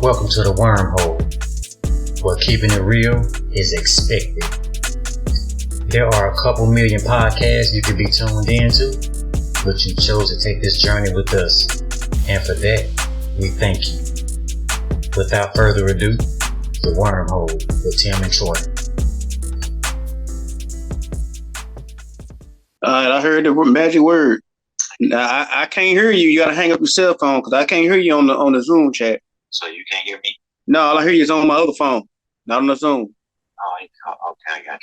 Welcome to the Wormhole, where keeping it real is expected. There are a couple million podcasts you could be tuned into, but you chose to take this journey with us, and for that, we thank you. Without further ado, the Wormhole with Tim and Troy. Alright, I heard the magic word. Now, I can't hear you. You gotta hang up your cell phone because I can't hear you on the Zoom chat. So you can't hear me? No, all I hear you is on my other phone, not on the Zoom. Oh, okay, I got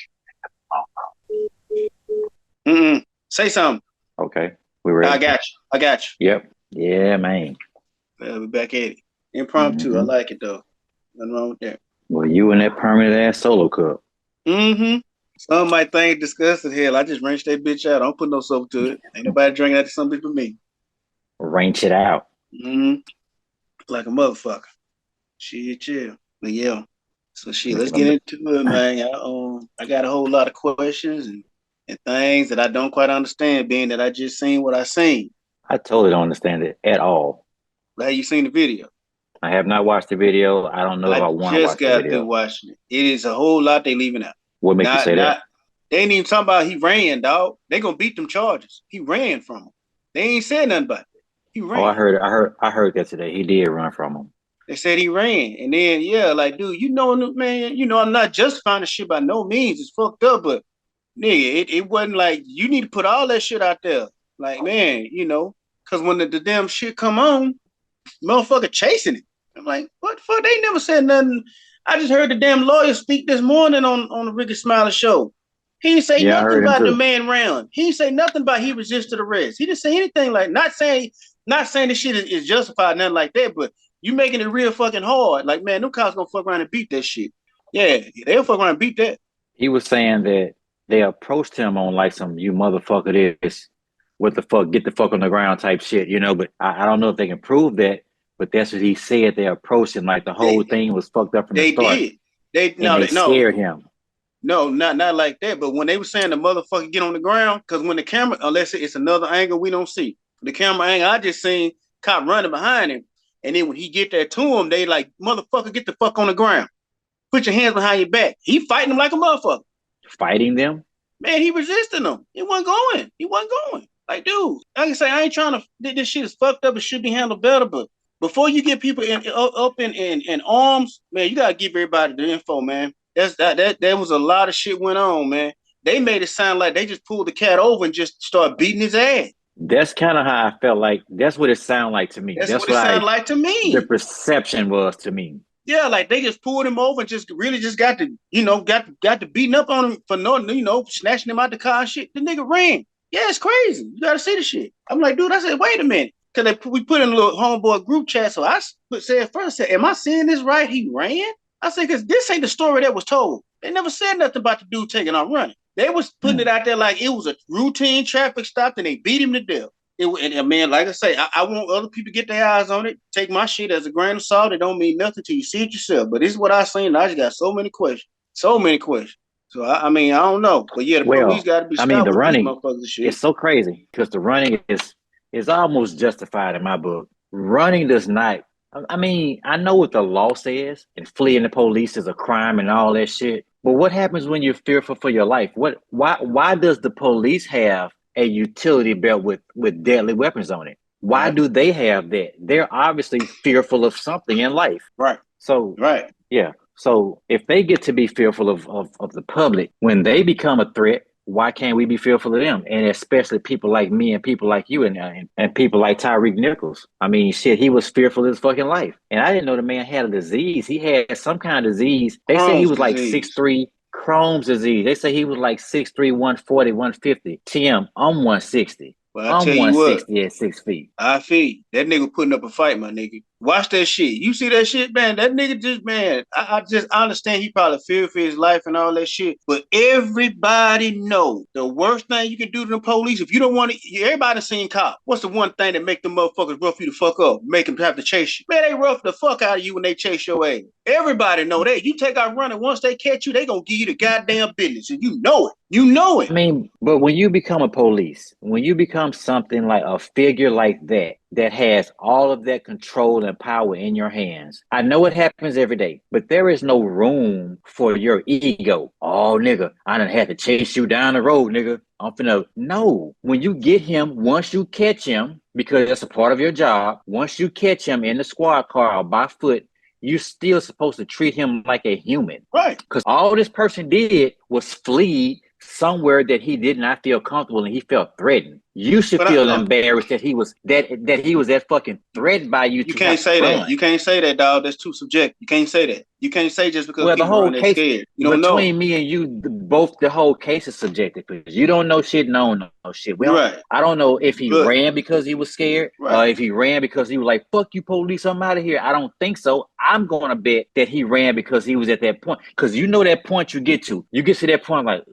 you. Say something. Okay, we ready? I got you. Yep. Yeah, man. We're back at it. Impromptu. Mm-hmm. I like it though. Nothing wrong with that. Well, you and that permanent ass solo cup. Some might think disgusting. Hell, I just wrenched that bitch out. I don't put no soap to it. Ain't nobody drinking that to something but me. Wrench it out. Like a motherfucker. Shit, chill. But yeah. So shit, let's get into it, man. I got a whole lot of questions and things that I don't quite understand, being that I just seen what I seen. I totally don't understand it at all. But have you seen the video? I have not watched the video. I don't know if I want to watch the video. I just got through watching it. It is a whole lot they leaving out. What makes you say that? They ain't even talking about he ran, dog. They gonna beat them charges. He ran from them. They ain't said nothing about it. He ran. Oh, I heard that today. He did run from them. They said he ran. And then, yeah, like, dude, man, I'm not justifying the shit by no means. It's fucked up, but nigga, it wasn't like you need to put all that shit out there. Like, man, because when the damn shit come on, motherfucker chasing it. I'm like, what the fuck? They never said nothing. I just heard the damn lawyer speak this morning on the Ricky Smiley show. He didn't say nothing about the man ran. He didn't say nothing about he resisted arrest. He didn't say anything like, not saying this shit is justified, nothing like that, but you making it real fucking hard. Like, man, them cops gonna fuck around and beat that shit. Yeah, they'll fuck around and beat that. He was saying that they approached him on like some "you motherfucker this, what the fuck, get the fuck on the ground" type shit, But I don't know if they can prove that. But that's what he said. They approached him like the whole thing was fucked up from the start. They scared him. No, not like that. But when they were saying the motherfucker get on the ground, because when the camera, unless it's another angle we don't see, the camera angle, I just seen cop running behind him. And then when he get there to him, they like, motherfucker, get the fuck on the ground. Put your hands behind your back. He fighting them like a motherfucker. Fighting them? Man, he resisting them. He wasn't going. Like, dude, like I say, I ain't trying to, this shit is fucked up. It should be handled better. But before you get people up in arms, man, you got to give everybody the info, man. There was a lot of shit went on, man. They made it sound like they just pulled the cat over and just started beating his ass. That's kind of how I felt like. That's what it sounded like to me. That's what it sounded like to me. The perception was to me. Yeah, like they just pulled him over and just really just got to beating up on him for no, snatching him out the car and shit. The nigga ran. Yeah, it's crazy. You got to see the shit. I'm like, dude, I said, wait a minute. Because we put in a little homeboy group chat. So I said first, am I seeing this right? He ran? I said, because this ain't the story that was told. They never said nothing about the dude taking off running. They was putting it out there like it was a routine traffic stop and they beat him to death. And man, like I say, I want other people to get their eyes on it. Take my shit as a grain of salt. It don't mean nothing till you see it yourself. But this is what I seen. I just got so many questions. So I don't know. But yeah, the police got to be stopped. The running, it's so crazy because the running is almost justified in my book. Running does not. I know what the law says, and fleeing the police is a crime and all that shit. But what happens when you're fearful for your life? Why does the police have a utility belt with deadly weapons on it? Why do they have that? They're obviously fearful of something in life. Right. So, yeah. So if they get to be fearful of the public, when they become a threat, why can't we be fearful of them? And especially people like me and people like you and people like Tyreek Nichols. I mean, shit, he was fearful of his fucking life. And I didn't know the man had a disease. He had some kind of disease. They say he was like 6'3", Crohn's disease. They say he was like 6'3", 140, 150. Tim, I'm 160. Well, I tell you what, at 6 feet. I feel that nigga putting up a fight, my nigga. Watch that shit. You see that shit, man? That nigga just, man, I understand he probably feared for his life and all that shit. But everybody know the worst thing you can do to the police, if you don't want to, everybody seen cop. What's the one thing that make them motherfuckers rough you the fuck up? Make them have to chase you. Man, they rough the fuck out of you when they chase your ass. Everybody know that. You take out running, once they catch you, they gonna give you the goddamn business. And you know it. You know it. I mean, but when you become a police, when you become something like a figure like that, that has all of that control and power in your hands. I know it happens every day, but there is no room for your ego. Oh, nigga, I done had to chase you down the road, nigga. I'm finna. No. When you get him, once you catch him, because that's a part of your job, once you catch him in the squad car or by foot, you're still supposed to treat him like a human. Right. Because all this person did was flee somewhere that he did not feel comfortable and he felt threatened. You should feel embarrassed that he was that fucking threatened by you. You can't say that. You can't say that, dog. That's too subjective. You can't say that. You can't say just because people run, they're scared. You don't know. Between me and you, both the whole case is subjective because you don't know shit, no shit. Right. I don't know if he ran because he was scared, or if he ran because he was like, "Fuck you, police, I'm out of here." I don't think so. I'm gonna bet that he ran because he was at that point. Because you know that point you get to that point like,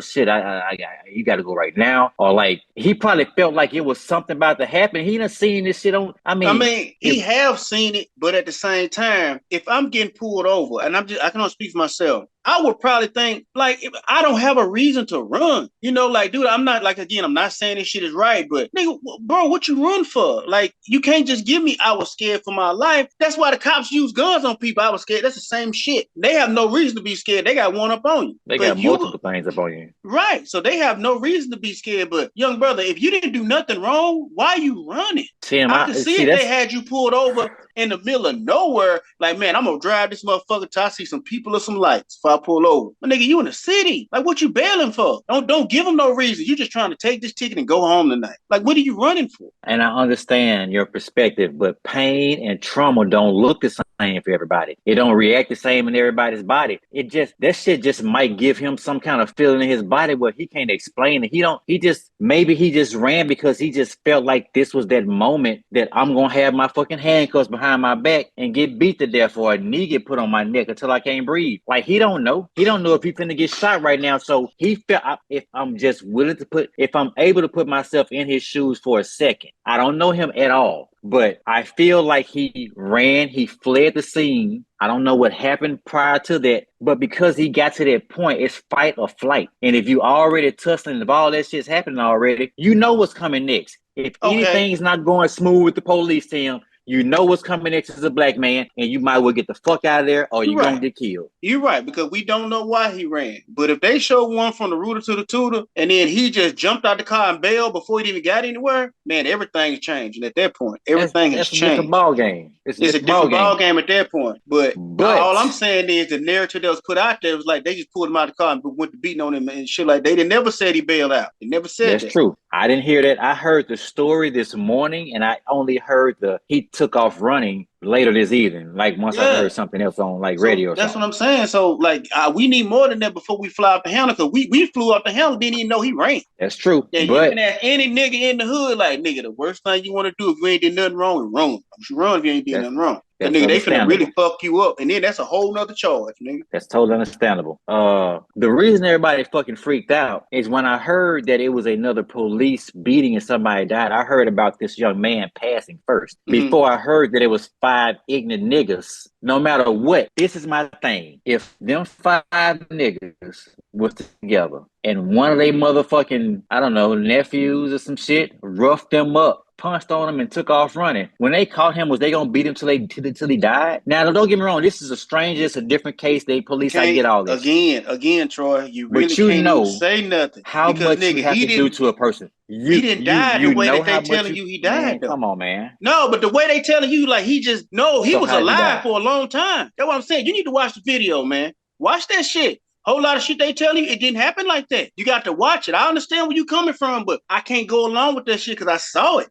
shit, I you got to go right now, or like he probably felt like it was something about to happen. He done seen this shit on. I mean, he have seen it, but at the same time, if I'm getting pulled over, and I can only speak for myself, I would probably think, like, if I don't have a reason to run. You know, like, dude, I'm not, like, again, I'm not saying this shit is right, but, nigga, bro, what you run for? Like, you can't just give me, I was scared for my life. That's why the cops use guns on people. I was scared. That's the same shit. They have no reason to be scared. They got one up on you. They got multiple things up on you. Right. So they have no reason to be scared. But, young brother, if you didn't do nothing wrong, why are you running? Tim, I can see if they had you pulled over in the middle of nowhere, like, man, I'm gonna drive this motherfucker till I see some people or some lights before I pull over. But nigga, you in the city. Like, what you bailing for? Don't give them no reason. You just trying to take this ticket and go home tonight. Like, what are you running for? And I understand your perspective, but pain and trauma don't look the same for everybody. It don't react the same in everybody's body. That shit just might give him some kind of feeling in his body where he can't explain it. Maybe he just ran because he just felt like this was that moment that I'm gonna have my fucking handcuffs behind my back and get beat to death or a knee get put on my neck until I can't breathe. Like, he don't know. He don't know if he's finna get shot right now. So he felt, if I'm able to put myself in his shoes for a second. I don't know him at all, but I feel like he ran, he fled the scene. I don't know what happened prior to that, but because he got to that point, it's fight or flight. And if you already tussling, if all that shit's happening already, you know what's coming next. If anything's not going smooth with the police team, you know what's coming next as a black man, and you might well get the fuck out of there or you're going to get killed. You're right, because we don't know why he ran. But if they show one from the rooter to the tutor, and then he just jumped out the car and bailed before he even got anywhere, man, everything's changing at that point. Everything has changed. It's a different ball game. It's a different ball game at that point. But all I'm saying is the narrative that was put out there was like they just pulled him out of the car and went to beating on him and shit like that. They never said he bailed out. They never said that. That's true. I didn't hear that. I heard the story this morning, and I only heard he took off running later this evening. Like once I heard something else on radio. Or that's something. What I'm saying. So like we need more than that before we fly off the handle, because we flew off the handle, didn't even know he ran. That's true. And you can ask any nigga in the hood, like, nigga, the worst thing you want to do if you ain't did nothing wrong is run. You should run if you ain't did nothing wrong. That nigga, they finna really fuck you up, and then that's a whole nother charge, nigga. That's totally understandable. The reason everybody fucking freaked out is when I heard that it was another police beating and somebody died. I heard about this young man passing first before I heard that it was 5 ignorant niggas. No matter what, this is my thing. If them 5 niggas was together and one of they motherfucking, I don't know, nephews or some shit roughed them up, punched on him and took off running. When they caught him, was they gonna beat him till he died? Now, don't get me wrong. This is a stranger. It's a different case. I get all this. Again, Troy. You really can't even say nothing. How much you have to do to a person. He didn't die the way that they telling you he died. Come on, man. No, but the way they telling you, like he was alive for a long time. That's what I'm saying. You need to watch the video, man. Watch that shit. Whole lot of shit they telling you, it didn't happen like that. You got to watch it. I understand where you coming from, but I can't go along with that shit because I saw it.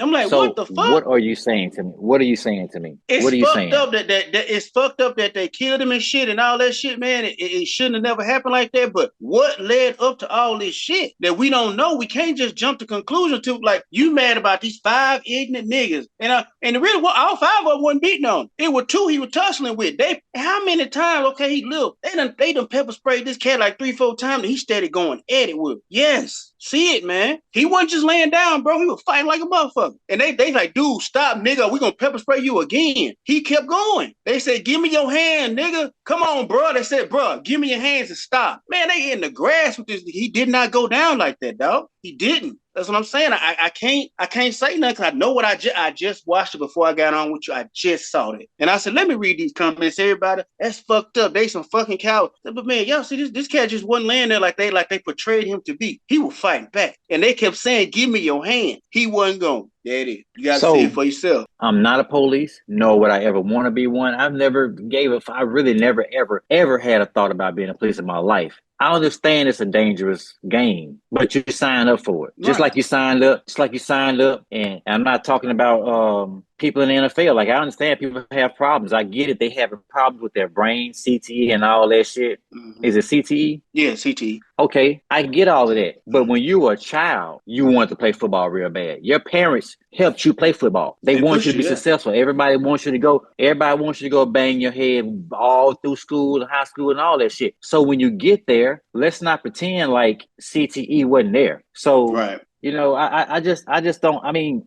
I'm like, what the fuck? What are you saying to me? It's what are you fucked saying? Up that it's fucked up that they killed him and shit and all that shit, man. It shouldn't have never happened like that. But what led up to all this shit that we don't know? We can't just jump to conclusion to, like, you mad about these 5 ignorant niggas. And really, all 5 of them wasn't beating on him. It were 2 he was tussling with. How many times, he lived. They done pepper sprayed this cat like 3-4 times and he started going at it with him. Yes. See it, man. He wasn't just laying down, bro. He was fighting like a motherfucker. And they like, dude, stop, nigga. We gonna pepper spray you again. He kept going. They said, give me your hand, nigga. Come on, bro. They said, bro, give me your hands and stop. Man, they in the grass with this. He did not go down like that, dog. He didn't. That's what I'm saying. I can't say nothing because I know what I just watched it before I got on with you. I just saw it. And I said, let me read these comments. Everybody, that's fucked up. They some fucking cowards. But man, y'all see this cat just wasn't laying there like they portrayed him to be. He was fighting back. And they kept saying, give me your hand. He wasn't going. There it is. You gotta see it for yourself. I'm not a police, nor would I ever want to be one. I've never I really never, ever had a thought about being a police in my life. I understand it's a dangerous game, but you sign up for it. Just like you signed up, and I'm not talking about people in the NFL. Like, I understand people have problems. I get it. They have problems with their brain, CTE and all that shit. Mm-hmm. Is it CTE? Yeah, CTE. Okay, I get all of that. But when you were a child, you wanted to play football real bad. Your parents helped you play football. They want you to be successful. Everybody wants you to go bang your head all through school and high school and all that shit. So when you get there, let's not pretend like CTE wasn't there. So, I just don't, I mean,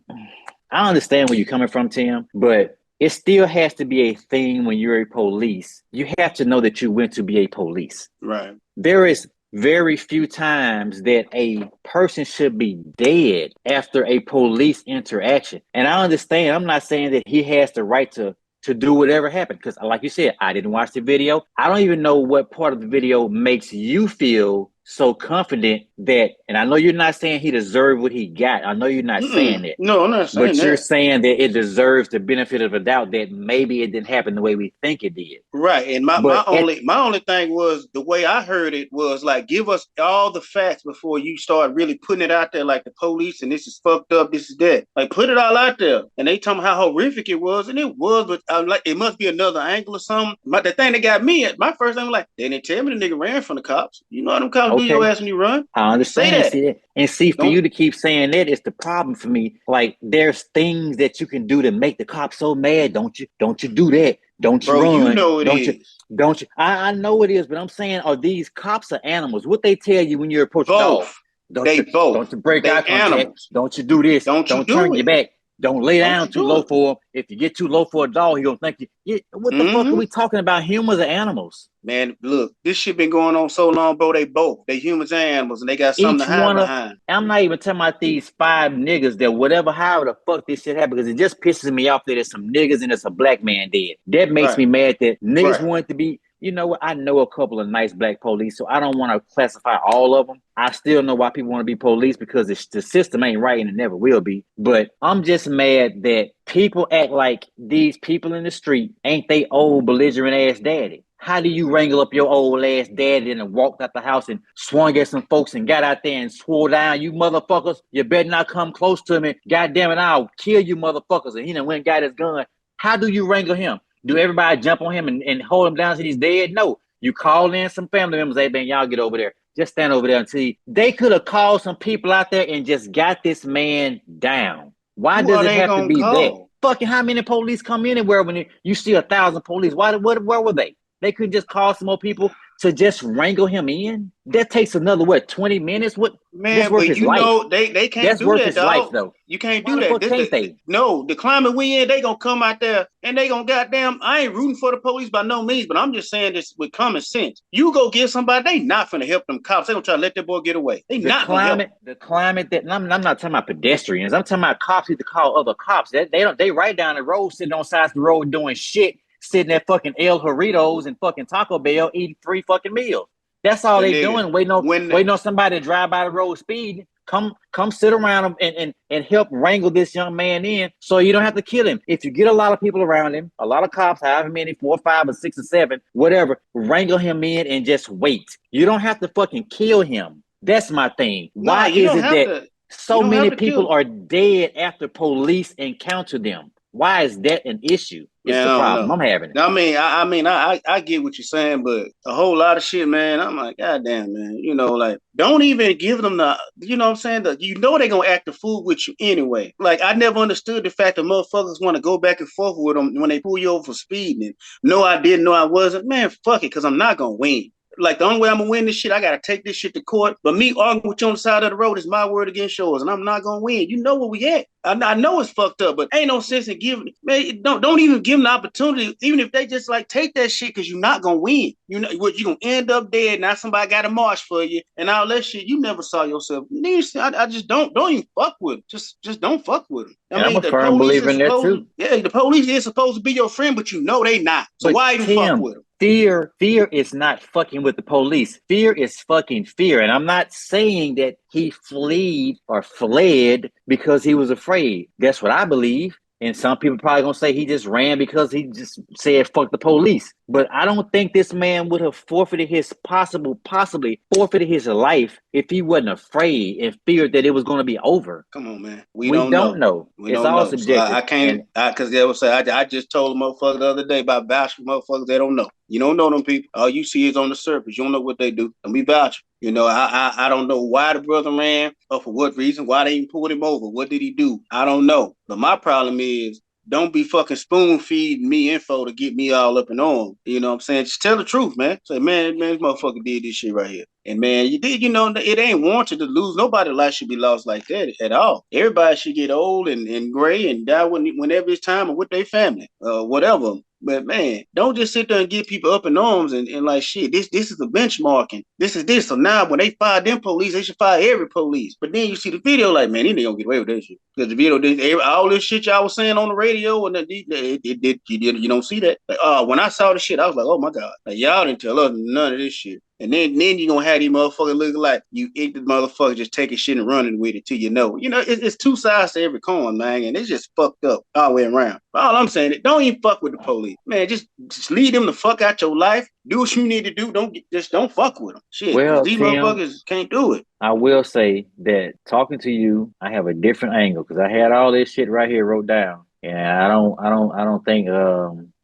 I understand where you're coming from, Tim, but it still has to be a thing when you're a police. You have to know that you went to be a police. Right. There is very few times that a person should be dead after a police interaction. And I understand, I'm not saying that he has the right to do whatever happened, because like you said, I didn't watch the video. I don't even know what part of the video makes you feel so confident that, and I know you're not saying he deserved what he got. I know you're not saying that. No, I'm not saying that. But you're saying that it deserves the benefit of a doubt that maybe it didn't happen the way we think it did. Right. And my only thing was, the way I heard it was like, give us all the facts before you start really putting it out there like the police and this is fucked up, this is that. Like, put it all out there. And they told me how horrific it was, and it was, but I'm like, it must be another angle or something. But the thing that got me, my first thing was like, they didn't tell me the nigga ran from the cops. You know how them cops do your ass when you run? I understand. Say that. And see, for you to keep saying that is the problem for me. Like, there's things that you can do to make the cops so mad. Don't you do that. Don't you run. You know it is. Don't you? I know it is, but I'm saying, are these cops or animals? What they tell you when you approach a dog? Don't you break eye contact. Animals. Don't you do this. Don't turn your back. Don't lay down too low for him. If you get too low for a dog, he gonna think you. What the fuck are we talking about? Humans or animals? Man, look, this shit been going on so long, bro. They humans and animals, and they got something to hide behind. I'm not even talking about these 5 niggas that however the fuck this shit happened, because it just pisses me off that there's some niggas and there's a black man dead. That makes me mad that niggas want to be. You know what? I know a couple of nice black police, so I don't want to classify all of them. I still know why people want to be police, because the system ain't right and it never will be. But I'm just mad that people act like these people in the street ain't they old belligerent ass daddy. How do you wrangle up your old ass daddy and walked out the house and swung at some folks and got out there and swore down, you motherfuckers, you better not come close to me. God damn it, I'll kill you motherfuckers. And he done went and got his gun. How do you wrangle him? Do everybody jump on him and hold him down until he's dead? No. You call in some family members. Hey, man, y'all get over there. Just stand over there until they could have called some people out there and just got this man down. Why does it have to be that? Fucking how many police come anywhere when you see 1,000 police? Where were they? They could just call some more people to just wrangle him in. That takes another 20 minutes. What man? But you know they can't that's do that, dog. Life, though. You can't do that. Can't they? No, the climate we in, they gonna come out there and they gonna goddamn. I ain't rooting for the police by no means, but I'm just saying this with common sense. You go get somebody, they not finna help them cops. They gonna try to let that boy get away. They not gonna help. The climate that I'm not talking about pedestrians. I'm talking about cops need to call other cops. They right down the road, sitting on sides of the road doing shit. Sitting at fucking El Jarritos and fucking Taco Bell eating 3 fucking meals. That's all they doing. Waiting on somebody to drive by the road speeding. Come sit around him and help wrangle this young man in so you don't have to kill him. If you get a lot of people around him, a lot of cops, however many, 4 or 5 or 6 or 7, whatever, wrangle him in and just wait. You don't have to fucking kill him. That's my thing. Why is it that so many people are dead after police encounter them? Why is that an issue? It's the problem I'm having. I get what you're saying, but a whole lot of shit, man. I'm like, God damn, man. You know, like, don't even give them the, you know what I'm saying? They're going to act a fool with you anyway. Like, I never understood the fact that motherfuckers want to go back and forth with them when they pull you over for speeding. No, I didn't. No, I wasn't. Man, fuck it, because I'm not going to win. Like, the only way I'm going to win this shit, I got to take this shit to court. But me arguing with you on the side of the road is my word against yours, and I'm not going to win. You know where we at. I know it's fucked up, but ain't no sense in giving. Man, don't even give them the opportunity. Even if they just like take that shit, because you're not gonna win. You know what? You're gonna end up dead. Now somebody got to march for you, and all that shit. You never saw yourself. I just don't even fuck with them. Just don't fuck with them. I And I'm mean, a the firm police believer is in that supposed too. to, yeah, the police is supposed to be your friend, but you know they not. So But why even fuck Tim, with them? fear is not fucking with the police. Fear is fucking fear. And I'm not saying that he fled because he was afraid. That's what I believe. And some people probably gonna say he just ran because he just said fuck the police. But I don't think this man would have possibly forfeited his life if he wasn't afraid and feared that it was gonna be over. Come on, man. We don't know. We It's don't all know. So subjective. I can't, because they would say, I just told a motherfucker the other day about vouching for motherfuckers they don't know. You don't know them people. All you see is on the surface. You don't know what they do. Don't be vouching. You know, I don't know why the brother ran or for what reason, why they even pulled him over. What did he do? I don't know. But my problem is, don't be fucking spoon feeding me info to get me all up and on. You know what I'm saying? Just tell the truth, man. Say, man, this motherfucker did this shit right here. And man, you know, it ain't warranted to lose. Nobody's life should be lost like that at all. Everybody should get old and gray and die whenever it's time or with their family, whatever. But man, don't just sit there and get people up in arms and like shit. This is a benchmarking. This is this. So now when they fire them police, they should fire every police. But then you see the video, like man, they ain't gonna get away with that shit because the video, all this shit y'all was saying on the radio and you don't see that. Like, when I saw the shit, I was like, oh my god, like, y'all didn't tell us none of this shit. And then you gonna have these motherfuckers looking like you ignorant motherfuckers just taking shit and running with it till you know. You know, it's two sides to every coin, man, and it's just fucked up all the way around. All I'm saying is don't even fuck with the police. Man, just leave them the fuck out your life. Do what you need to do. Don't fuck with them. Shit, because Well, these Tim, motherfuckers can't do it. I will say that talking to you, I have a different angle because I had all this shit right here wrote down, and I don't think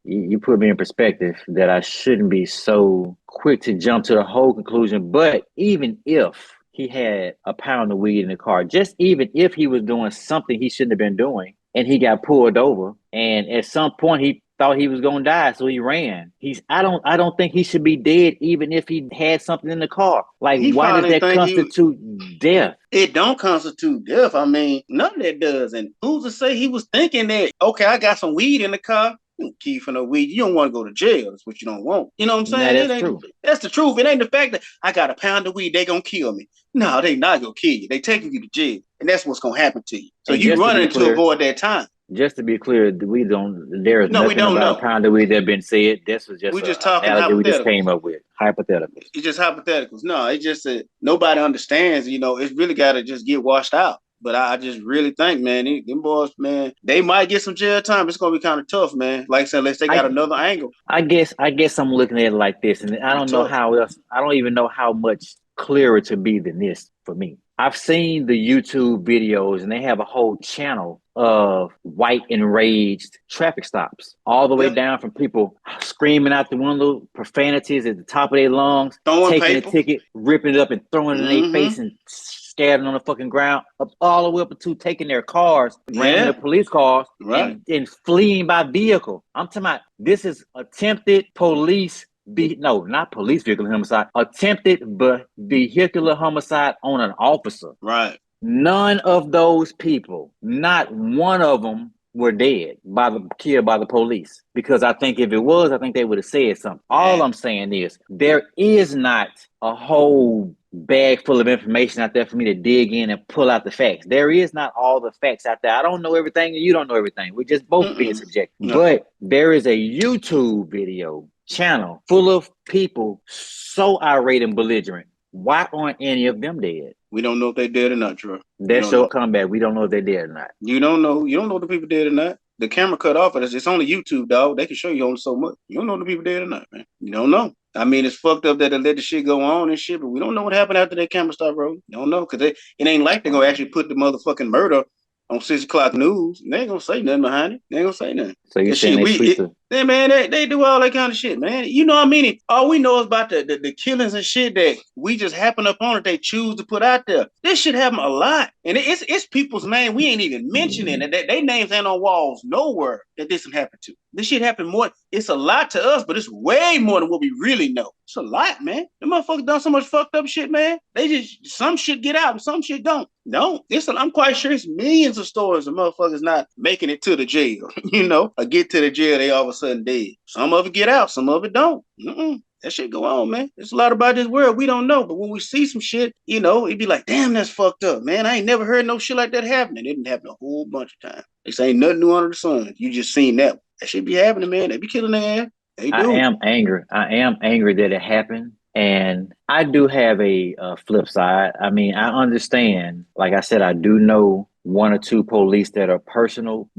you put me in perspective that I shouldn't be so quick to jump to the whole conclusion. But even if he had a pound of weed in the car, just even if he was doing something he shouldn't have been doing, and he got pulled over, and at some point he thought he was gonna die, so he ran. I don't think he should be dead even if he had something in the car. Like, He why does probably that think constitute death? it don't constitute death. I mean, none of that does. And who's to say he was thinking that, okay, I got some weed in the car. You don't keep for no weed. You don't want to go to jail. That's what you don't want. You know what I'm Now saying? that's true. That's the truth. It ain't the fact that I got a pound of weed, they gonna kill me. No, they not gonna kill you. They taking you to jail. And that's what's gonna happen to you. So And you running to avoid that time. just to be clear, there is No, we nothing don't about a know. pound of weed that been said. This was just We an just talking analogy we just hypotheticals. came up with. Hypothetical. It's just hypotheticals. No, it's just that nobody understands. You know, it's really got to just get washed out. But I just really think, man, them boys, man, they might get some jail time. It's gonna be kind of tough, man. Like I said, unless they got another angle. I guess I'm looking at it like this, and I don't know how else. I don't even know how much clearer to be than this for me. I've seen the YouTube videos, and they have a whole channel of white enraged traffic stops, all the way down from people screaming out the window, profanities at the top of their lungs, throwing taking paper, a ticket, ripping it up, and throwing it in their face and scattering on the fucking ground, up all the way up to taking their cars, ramming their police cars, and fleeing by vehicle. I'm talking about this is attempted police. Not police vehicle homicide. Attempted but vehicular homicide on an officer. Right. None of those people, not one of them, were killed by the police. Because I think if it was, I think they would have said something. All I'm saying is there is not a whole bag full of information out there for me to dig in and pull out the facts. There is not all the facts out there. I don't know everything and you don't know everything. We're just both being subjective. No. But there is a YouTube video channel full of people so irate and belligerent. Why aren't any of them dead? We don't know if they dead or not, Troy. That's your comeback. We don't know if they're dead or not. You don't know. You don't know if the people dead or not. The camera cut off. It's only YouTube, dog. They can show you only so much. You don't know if the people dead or not, man. You don't know. I mean, it's fucked up that they let the shit go on and shit, but we don't know what happened after that camera stopped rolling. You don't know, because it ain't like they're going to actually put the motherfucking murder on 6 o'clock news. They ain't going to say nothing behind it. They ain't going to say nothing. So you're saying Then man, they do all that kind of shit, man. You know what I mean? All we know is about the killings and shit that we just happen upon that they choose to put out there. This shit happen a lot. And it's people's name we ain't even mentioning. And they names ain't on walls nowhere that this happened to. This shit happened more. It's a lot to us, but it's way more than what we really know. It's a lot, man. The motherfuckers done so much fucked up shit, man. They just some shit get out and some shit don't. No, I'm quite sure it's millions of stories of motherfuckers not making it to the jail, or get to the jail, they all of a sudden dead. Some of it get out, some of it don't. That shit go on, man. There's a lot about this world we don't know, but when we see some shit, it'd be like, damn, that's fucked up, man. I ain't never heard no shit like that happening. It didn't happen a whole bunch of times. They say ain't nothing new under the sun. You just seen that. That shit be happening, man. They be killing their ass. They do. I am angry. I am angry that it happened. And I do have a flip side. I mean, I understand. Like I said, I do know one or two police that are personal,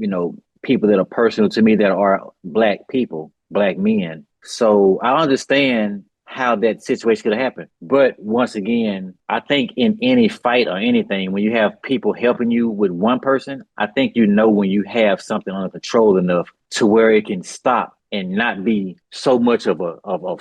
people that are personal to me that are black people, black men. So I understand how that situation could happen. But once again, I think in any fight or anything, when you have people helping you with one person, I think when you have something under control enough to where it can stop and not be so much of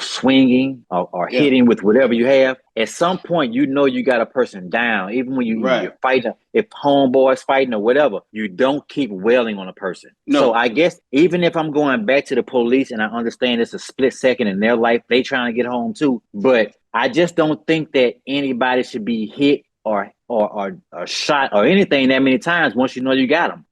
swinging or Yeah. hitting with whatever you have. At some point, you got a person down. Even when you're fighting, if homeboys fighting or whatever, you don't keep wailing on a person. No. So I guess even if I'm going back to the police and I understand it's a split second in their life, they trying to get home too. But I just don't think that anybody should be hit or shot or anything that many times once you got them.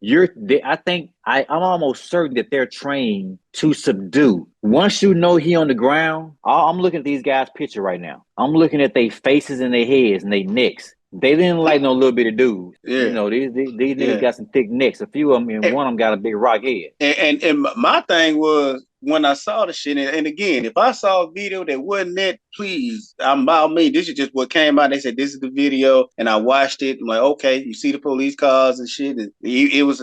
I'm almost certain that they're trained to subdue. Once you know he on the ground, I'm looking at these guys' picture right now. I'm looking at their faces and their heads and their necks. They didn't like no little bitty dudes. Yeah. These niggas got some thick necks. A few of them, and one of them got a big rock head. And my thing was when I saw the shit, and again, if I saw a video that wasn't that, please, by me, this is just what came out. They said this is the video, and I watched it. I'm like, okay, you see the police cars and shit, and it was,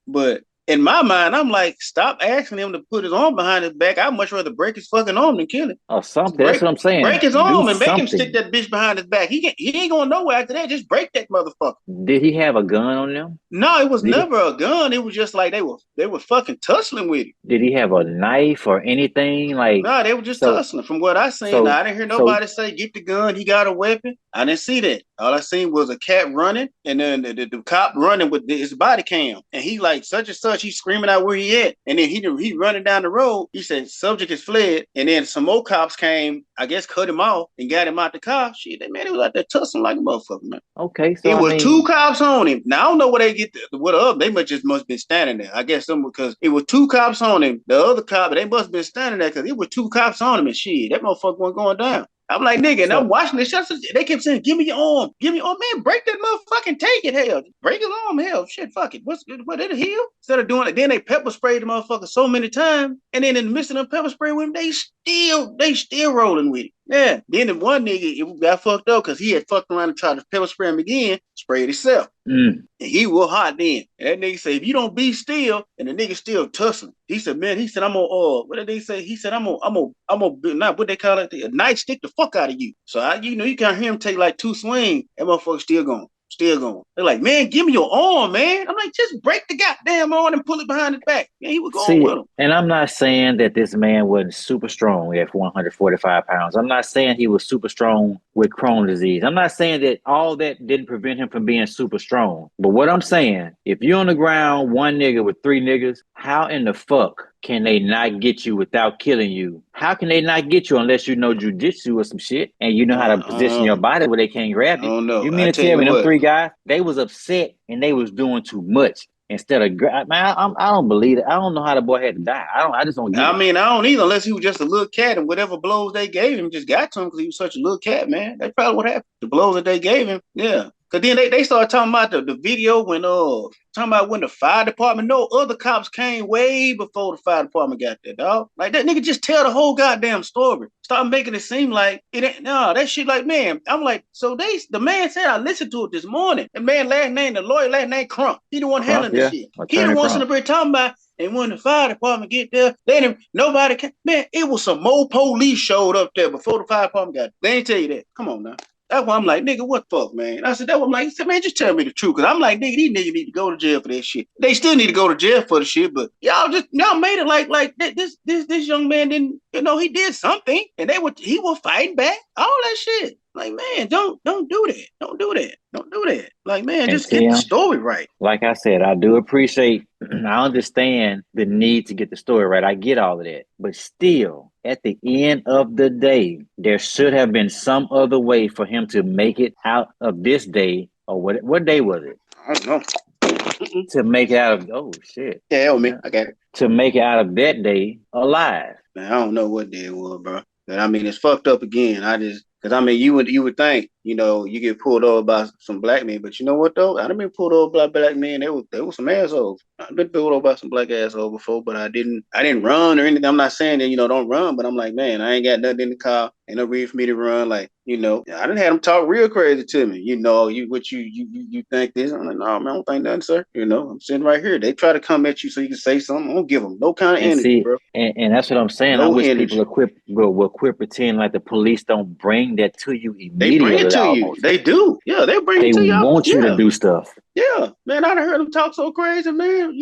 but. In my mind, I'm like, stop asking him to put his arm behind his back. I'd much rather break his fucking arm than kill him. Oh, something. That's what I'm saying. Break his arm and make him stick that bitch behind his back. He ain't going nowhere after that. Just break that motherfucker. Did he have a gun on them? No, it was never a gun. It was just like they were fucking tussling with him. Did he have a knife or anything? No, they were just tussling. From what I seen, I didn't hear nobody say get the gun. He got a weapon. I didn't see that. All I seen was a cat running, and then the cop running with his body cam, and he like such and such. He's screaming out where he at, and then he running down the road. He said subject is fled, and then some more cops came. I guess cut him off and got him out the car. Shit, man, it was out there tussling like a motherfucker, man. Okay, so it was two cops on him. Now I don't know where they get what up. They must have been standing there. I guess some because it was two cops on him. The other cop, they must have been standing there because it was two cops on him and shit. That motherfucker wasn't going down. I'm like, nigga, and I'm watching this. They kept saying, give me your arm. Give me your arm. Man, break that motherfucking take it, hell. Break his arm, hell. Shit, fuck it. What, it'll heal? Instead of doing it, then they pepper sprayed the motherfucker so many times. And then in the midst of them pepper spray with him, they still rolling with it. Yeah. Then the one nigga, it got fucked up because he had fucked around and tried to pepper spray him again, sprayed himself. And he was hot then. And that nigga said, if you don't be still, and the nigga still tussling. He said, man, I'm gonna, what did they say? He said, I'm gonna, not what they call it, a knife stick the fuck out of you. So you can't hear him take like two swings. That motherfucker still going. They're like, man, give me your arm, man. I'm like, just break the goddamn arm and pull it behind his back. Yeah, he was going with him. And I'm not saying that this man wasn't super strong at 145 pounds. I'm not saying he was super strong with Crohn's disease. I'm not saying that all that didn't prevent him from being super strong. But what I'm saying, if you're on the ground, one nigga with three niggas, how in the fuck can they not get you without killing you? How can they not get you unless you know jujitsu or some shit and you know how to position your body where they can't grab you? I don't know. You mean to tell me them three guys, they was upset and they was doing too much instead of, man, I don't believe it. I don't know how the boy had to die. I just don't get it. I mean, I don't either unless he was just a little cat and whatever blows they gave him just got to him because he was such a little cat, man. That's probably what happened. The blows that they gave him, yeah. Cause then they started talking about the video when the fire department, no other cops came way before the fire department got there, dog. Like that nigga just tell the whole goddamn story. Start making it seem like it ain't that shit like, man. I'm like, so the man said I listened to it this morning. The man the lawyer last name Crump. He the one handling this shit. He the one sitting there talking about. And when the fire department get there, nobody can. Man, it was some more police showed up there before the fire department got there. They ain't tell you that. Come on now. That's why I'm like, nigga, what the fuck, man? I said, that's why I'm like, he said, man, just tell me the truth. Cause I'm like, nigga, these niggas need to go to jail for that shit. They still need to go to jail for the shit, but y'all made it like this young man didn't, he did something and he was fighting back, all that shit. Like, man, don't do that. Don't do that. Don't do that. Like, man, And just get the Tim, story right. like I said, I do appreciate, I understand the need to get the story right. I get all of that. But still, at the end of the day, there should have been some other way for him to make it out of this day. Or what day was it? I don't know. To make it out of, oh shit. Yeah, help me. I got it. To make it out of that day alive. Man, I don't know what day it was, bro. But I mean, it's fucked up again. Cause I mean, you would think, you get pulled over by some black men, but you know what though? I done been pulled over by black men. They were some assholes. I've been pulled over by some black assholes before, but I didn't run or anything. I'm not saying that, don't run, but I'm like, man, I ain't got nothing in the car. Ain't no reason for me to run. Like, I done had them talk real crazy to me. You think this? I'm like, no, man, I don't think nothing, sir. I'm sitting right here. They try to come at you so you can say something. I don't give them no kind of And energy, see, bro. and that's what I'm saying. I No wish energy. people will quit pretending like the police don't bring that to you They bring it immediately to you. almost. They do. Yeah, they bring They it to you. want you to Yeah. do stuff. Yeah. Man, I done heard them talk so crazy, man.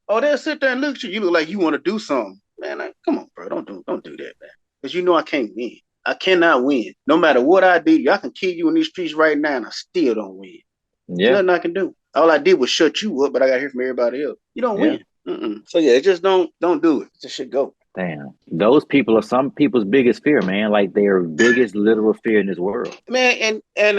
Oh, they'll sit there and look at you. You look like you want to do something. Man, come on, bro. Don't do that, man. Because I can't win. I cannot win. No matter what I do, I can kill you in these streets right now and I still don't win. Yeah. There's nothing I can do. All I did was shut you up, but I got to hear from everybody else. You don't Yeah. win. So yeah, just don't do it. Just shit go. Damn. Those people are some people's biggest fear, man. Like their biggest literal fear in this world. Man, and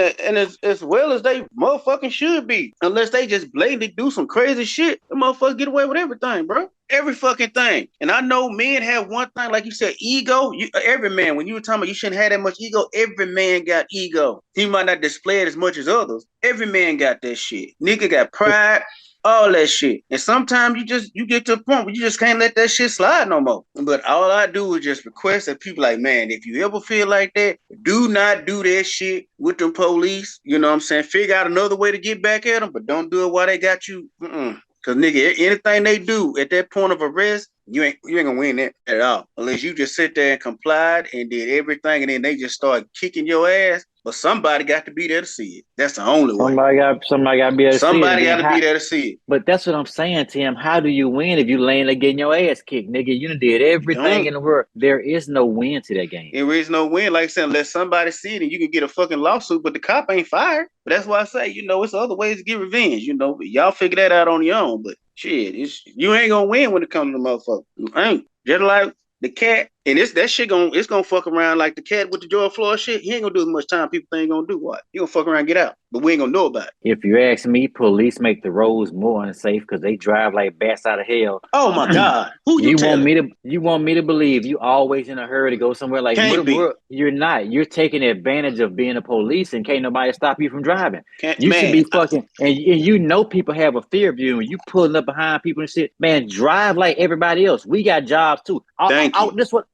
as well as they motherfucking should be, unless they just blatantly do some crazy shit, the motherfuckers get away with everything, bro. Every fucking thing. And I know men have one thing, like you said, ego. Every man, when you were talking about you shouldn't have that much ego, every man got ego. He might not display it as much as others. Every man got that shit. Nigga got pride. All that shit. And sometimes you get to a point where you just can't let that shit slide no more. But all I do is just request that people like, man, if you ever feel like that, do not do that shit with them police. You know what I'm saying? Figure out another way to get back at them, but don't do it while they got you. Cause nigga, anything they do at that point of arrest, you ain't gonna win that at all. Unless you just sit there and complied and did everything and then they just start kicking your ass. But somebody got to be there to see it. That's the only way. Somebody got to be able to see it. Somebody got to be there to see it. But that's what I'm saying, Tim. How do you win if you laying there getting your ass kicked, nigga? You done did everything in the world. There is no win to that game. There is no win. Like I said, unless somebody see it and you can get a fucking lawsuit, but the cop ain't fired. But that's why I say, it's other ways to get revenge. But y'all figure that out on your own. But shit, you ain't gonna win when it comes to the motherfucker. You ain't. Just like the cat, and that shit it's gonna fuck around like the cat with the George Floyd shit. He ain't gonna do as much time people think gonna do. What? He gonna fuck around and get out. But we ain't gonna know about it. If you ask me, police make the roads more unsafe because they drive like bats out of hell. Oh my God. Who you telling? You want me to believe you always in a hurry to go somewhere like you're not. You're taking advantage of being a police and can't nobody stop you from driving. Should be fucking and people have a fear of you and you pulling up behind people and shit. Man, drive like everybody else. We got jobs too.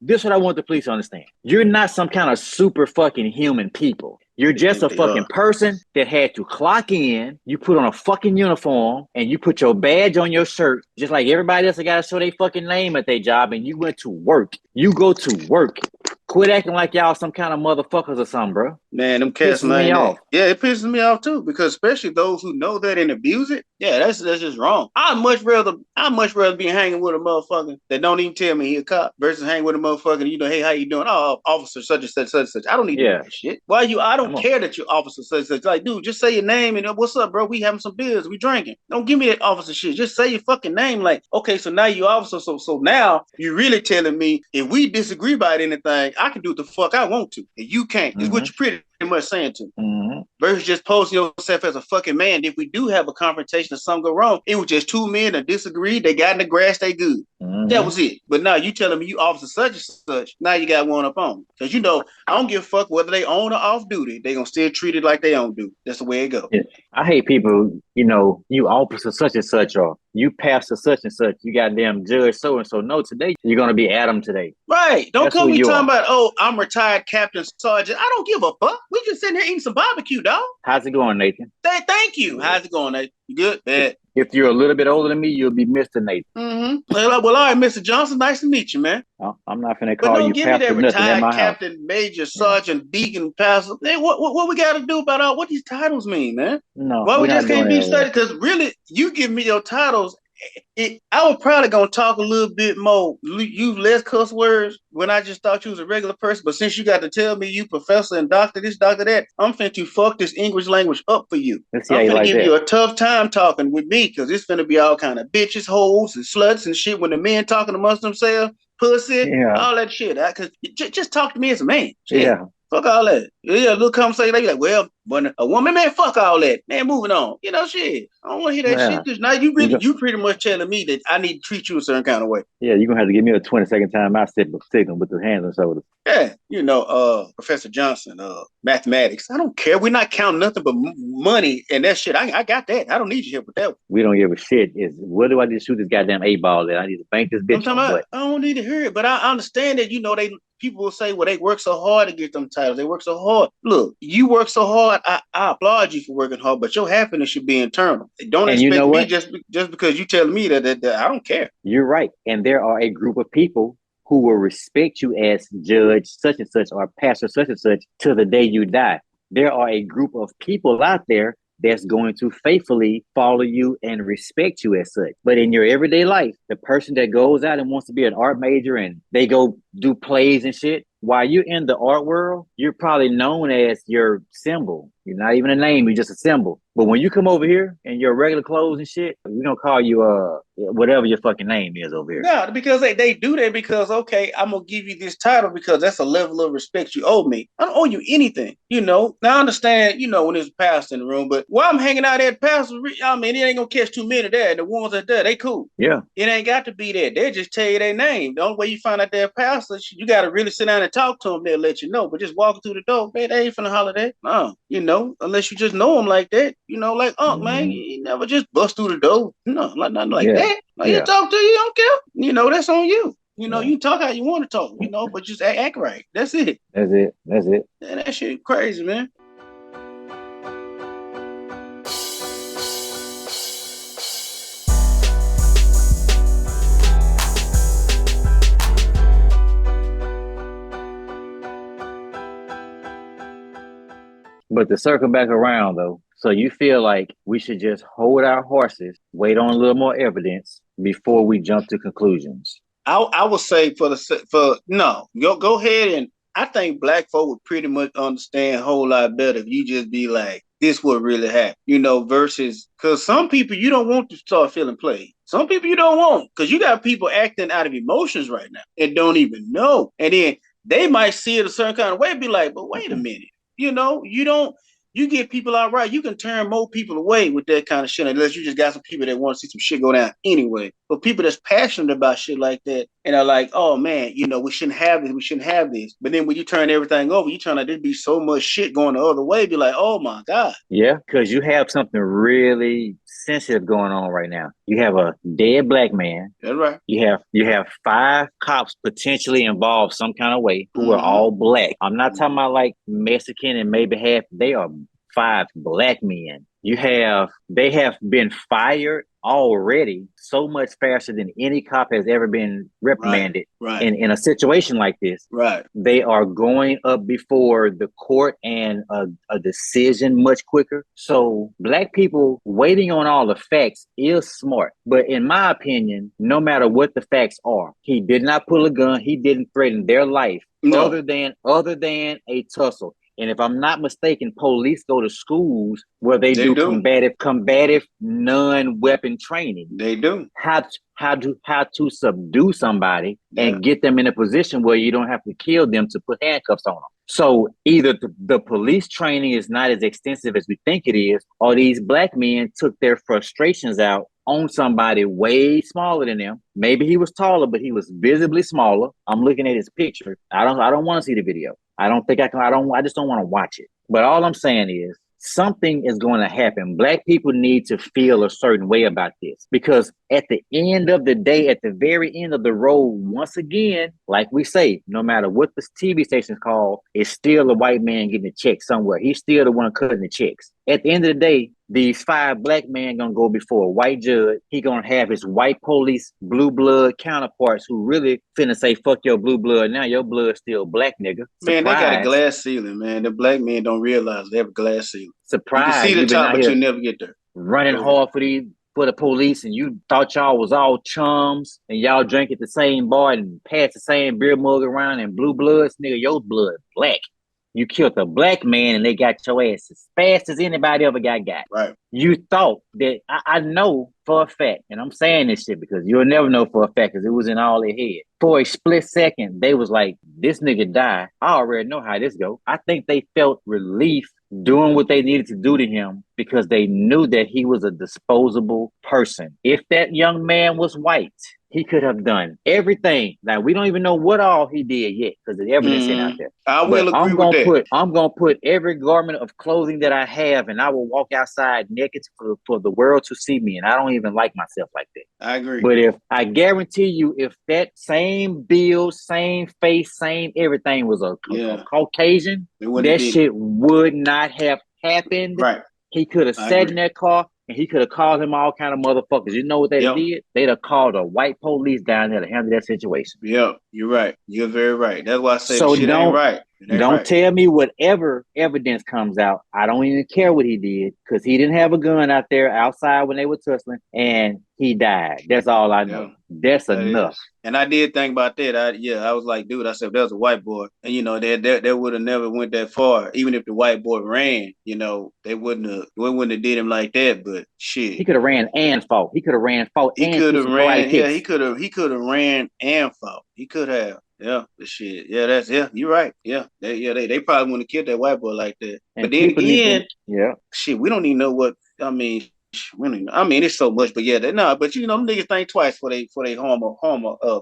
This what I want the police to understand. You're not some kind of super fucking human people. You're just a fucking person that had to clock in. You put on a fucking uniform and you put your badge on your shirt, just like everybody else that got to show their fucking name at their job. And you went to work. You go to work. Quit acting like y'all some kind of motherfuckers or something, bro. Man, them cats pisses me off. Yeah, it pisses me off too, because especially those who know that and abuse it. Yeah, that's just wrong. I'd much rather be hanging with a motherfucker that don't even tell me he a cop versus hanging with a motherfucker. Hey, how you doing? Oh, officer such and such, such and such. I don't need to do that shit. Why I don't care that you're officer such and such. Like, dude, just say your name and what's up, bro? We having some beers, we drinking. Don't give me that officer shit. Just say your fucking name. Like, okay, so now you officer, so now you're really telling me if we disagree about anything, I can do what the fuck I want to, and you can't. It's what you're pretty much saying to me. Versus just posing yourself as a fucking man. If we do have a confrontation or something go wrong, it was just two men that disagreed. They got in the grass. They good. That was it. But now you telling me you officer such and such. Now you got one up on. Because I don't give a fuck whether they on or off duty. They gonna still treat it like they on duty. That's the way it goes. Yeah. I hate people, you officer such and such or you pastor such and such. You goddamn judge so and so. No, today you're gonna be Adam today. Right. Don't come me talking about, I'm retired Captain Sergeant. I don't give a fuck. We just sitting here eating some barbecue, dog. How's it going, Nathan? Thank you. How's it going, Nathan? You good? Bad. If you're a little bit older than me, you'll be Mr. Nathan. Mm-hmm. Well, all right, Mr. Johnson. Nice to meet you, man. I'm not finna But call don't you give me that pastor nothing in retired my house. captain, major, sergeant, deacon, pastor. Man, what we got to do about all what these titles mean, man? No, Why we we're just not can't doing be it. studied? Because really, you give me your titles. I was probably gonna talk a little bit more, use less cuss words when I just thought you was a regular person. But since you got to tell me you professor and doctor this, doctor that, I'm finna to fuck this English language up for you. Let's see I'm how you finna like give that. you a tough time talking with me because it's finna be all kind of bitches, hoes, and sluts and shit when the men talking amongst themselves, pussy, all that shit. Cause just talk to me as a man. Shit. Yeah. Fuck all that. Yeah, a little conversation. They be like, well, when a woman, man, fuck all that. Man, moving on. You know, shit. I don't want to hear that shit. Just now you pretty much telling me that I need to treat you a certain kind of way. Yeah, you're gonna have to give me a 20-second time out signal with the hands and shoulders. Yeah, Professor Johnson, mathematics. I don't care. We're not counting nothing but money and that shit. I got that. I don't need you here with that. We don't give a shit. What do I need to shoot this goddamn 8-ball at? I need to bank this bitch. I'm talking about, I don't need to hear it, but I understand that, people will say, well, they work so hard to get them titles. They work so hard. Look, you work so hard. I applaud you for working hard, but your happiness should be internal. Don't expect me just because you telling me that I don't care. You're right. And there are a group of people who will respect you as judge such and such or pastor such and such till the day you die. There are a group of people out there that's going to faithfully follow you and respect you as such. But in your everyday life, the person that goes out and wants to be an art major and they go do plays and shit, while you're in the art world, you're probably known as your symbol. You're not even a name, you're just a symbol. But when you come over here in your regular clothes and shit, we're gonna call you whatever your fucking name is over here. No, because they do that because, okay, I'm gonna give you this title because that's a level of respect you owe me. I don't owe you anything, Now I understand, when there's a pastor in the room, but while I'm hanging out at pastor, I mean, it ain't gonna catch too many there. The ones that there, they cool. Yeah. It ain't got to be that. They just tell you their name. The only way you find out they're pastor, you gotta really sit down and talk to them. They'll let you know. But just walking through the door, man, they ain't finna holler that. No, unless you just know them like that. Like, man, you never just bust through the door. No, like nothing like that. Like, you talk to you, don't care. That's on you. You talk how you want to talk, but just act right. That's it. That's it. Man, that shit crazy, man. But to circle back around, though, so you feel like we should just hold our horses, wait on a little more evidence before we jump to conclusions? I would say go ahead, and I think black folk would pretty much understand a whole lot better if you just be like, this what really happened, versus because some people you don't want to start feeling played. Some people you don't want because you got people acting out of emotions right now and don't even know. And then they might see it a certain kind of way, be like, but wait a minute. You get people out right. You can turn more people away with that kind of shit unless you just got some people that want to see some shit go down anyway. But people that's passionate about shit like that and are like, oh man, we shouldn't have this. We shouldn't have this. But then when you turn everything over, you turn out there'd be so much shit going the other way. Be like, oh my God. Yeah, because you have something really sensitive going on right now. You have a dead black man. That's right. You have 5 cops potentially involved some kind of way who are all black. I'm not talking about like Mexican and maybe half. They are 5 black men. They have been fired already so much faster than any cop has ever been reprimanded. Right. In a situation like this. Right. They are going up before the court and a decision much quicker. So black people waiting on all the facts is smart. But in my opinion, no matter what the facts are, he did not pull a gun. He didn't threaten their life other than a tussle. And if I'm not mistaken, police go to schools where they do combative non-weapon training. They do. How to subdue somebody and get them in a position where you don't have to kill them to put handcuffs on them. So either the police training is not as extensive as we think it is, or these black men took their frustrations out on somebody way smaller than them. Maybe he was taller, but he was visibly smaller. I'm looking at his picture. I don't want to see the video. I just don't want to watch it. But all I'm saying is something is going to happen. Black people need to feel a certain way about this because at the end of the day, at the very end of the road, once again, like we say, no matter what the TV station's called, it's still a white man getting a check somewhere. He's still the one cutting the checks. At the end of the day, these 5 black men gonna go before a white judge. He gonna have his white police blue blood counterparts who really finna say, fuck your blue blood. Now your blood's still black, nigga. Man, they got a glass ceiling, man. The black men don't realize they have a glass ceiling. Surprise. You can see the top, but you'll never get there. Running hard for the police, and you thought y'all was all chums, and y'all drank at the same bar and passed the same beer mug around, and blue bloods, nigga, your blood black. You killed a black man and they got your ass as fast as anybody ever got. Right. You thought that, I know for a fact, and I'm saying this shit because you'll never know for a fact because it was in all their head. For a split second, they was like, this nigga died. I already know how this go. I think they felt relief doing what they needed to do to him because they knew that he was a disposable person. If that young man was white, he could have done everything. Now, we don't even know what all he did yet because the evidence ain't out there. I will agree with that. I'm going to put every garment of clothing that I have and I will walk outside naked for the world to see me. And I don't even like myself like that. I agree. But if I guarantee you, if that same build, same face, same everything was a Caucasian, that shit would not have happened. Right. He could have sat in that car and he could have called him all kind of motherfuckers. You know what they did? They'd have called a white police down there to handle that situation. Yeah, you're right. You're very right. That's why I say the shit ain't right. Don't tell me whatever evidence comes out. I don't even care what he did because he didn't have a gun out there outside when they were tussling and he died. That's all I know. That's enough. And I did think about that. I was like, dude, I said, if that was a white boy, and they would have never went that far. Even if the white boy ran, they wouldn't have did him like that. But shit, he could have ran and fought. He could have ran, fought, he could have ran. Yeah, he could have ran and fought. He could have. Yeah, the shit. Yeah, you're right. Yeah, they probably wouldn't have killed that white boy like that. And but then again, shit, we don't even know what. I mean, it's so much, but but them niggas think twice for they harm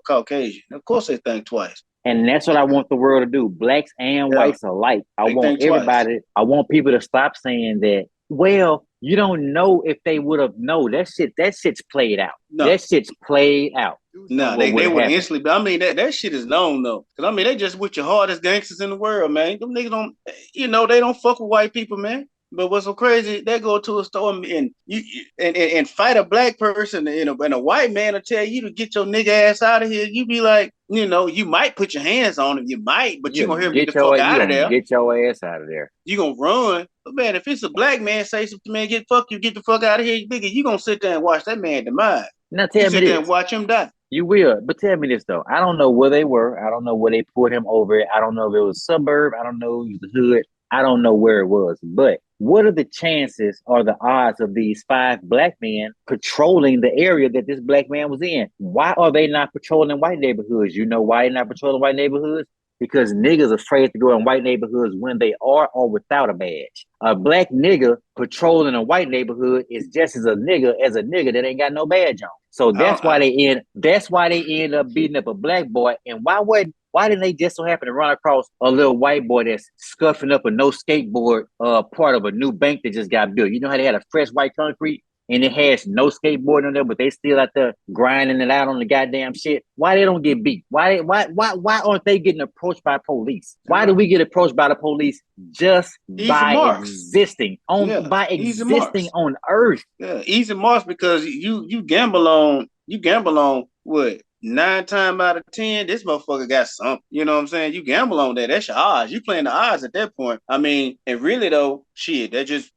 Caucasian. Of course they think twice. And that's what I want the world to do. Blacks and whites alike. I want everybody. I want people to stop saying that. Well, you don't know if they would have known. That shit's played out. No. That shit's played out. No, they would instantly. I mean, that shit is known though. Because I mean, they just with your hardest gangsters in the world, man. Them niggas don't, they don't fuck with white people, man. But what's so crazy? They go to a store and fight a black person, and a white man will tell you to get your nigga ass out of here. You be like, you might put your hands on him, you might, but you gonna hear me get the fuck out of there. Get your ass out of there. You gonna run, but man, if it's a black man say something, man, get the fuck out of here, nigga. You gonna sit there and watch that man demise. Now tell me sit there and watch him die. You will, but tell me this though. I don't know where they were. I don't know where they put him over. I don't know if it was a suburb. I don't know if it was the hood. I don't know where it was, but what are the chances or the odds of these 5 black men patrolling the area that this black man was in? Why are they not patrolling white neighborhoods? You know why they're not patrolling white neighborhoods? Because niggas are afraid to go in white neighborhoods when they are or without a badge. A black nigga patrolling a white neighborhood is just as a nigga that ain't got no badge on. So that's why they end up beating up a black boy. And why didn't they just so happen to run across a little white boy that's scuffing up a no skateboard part of a new bank that just got built? You know how they had a fresh white concrete and it has no skateboard on there, but they still out there grinding it out on the goddamn shit? Why they don't get beat? Why aren't they getting approached by police? Why do we get approached by the police just by existing on Earth? Yeah, easy marks because you gamble on what? 9 times out of 10, this motherfucker got something. You know what I'm saying? You gamble on that. That's your odds. You playing the odds at that point. I mean, and really though, shit,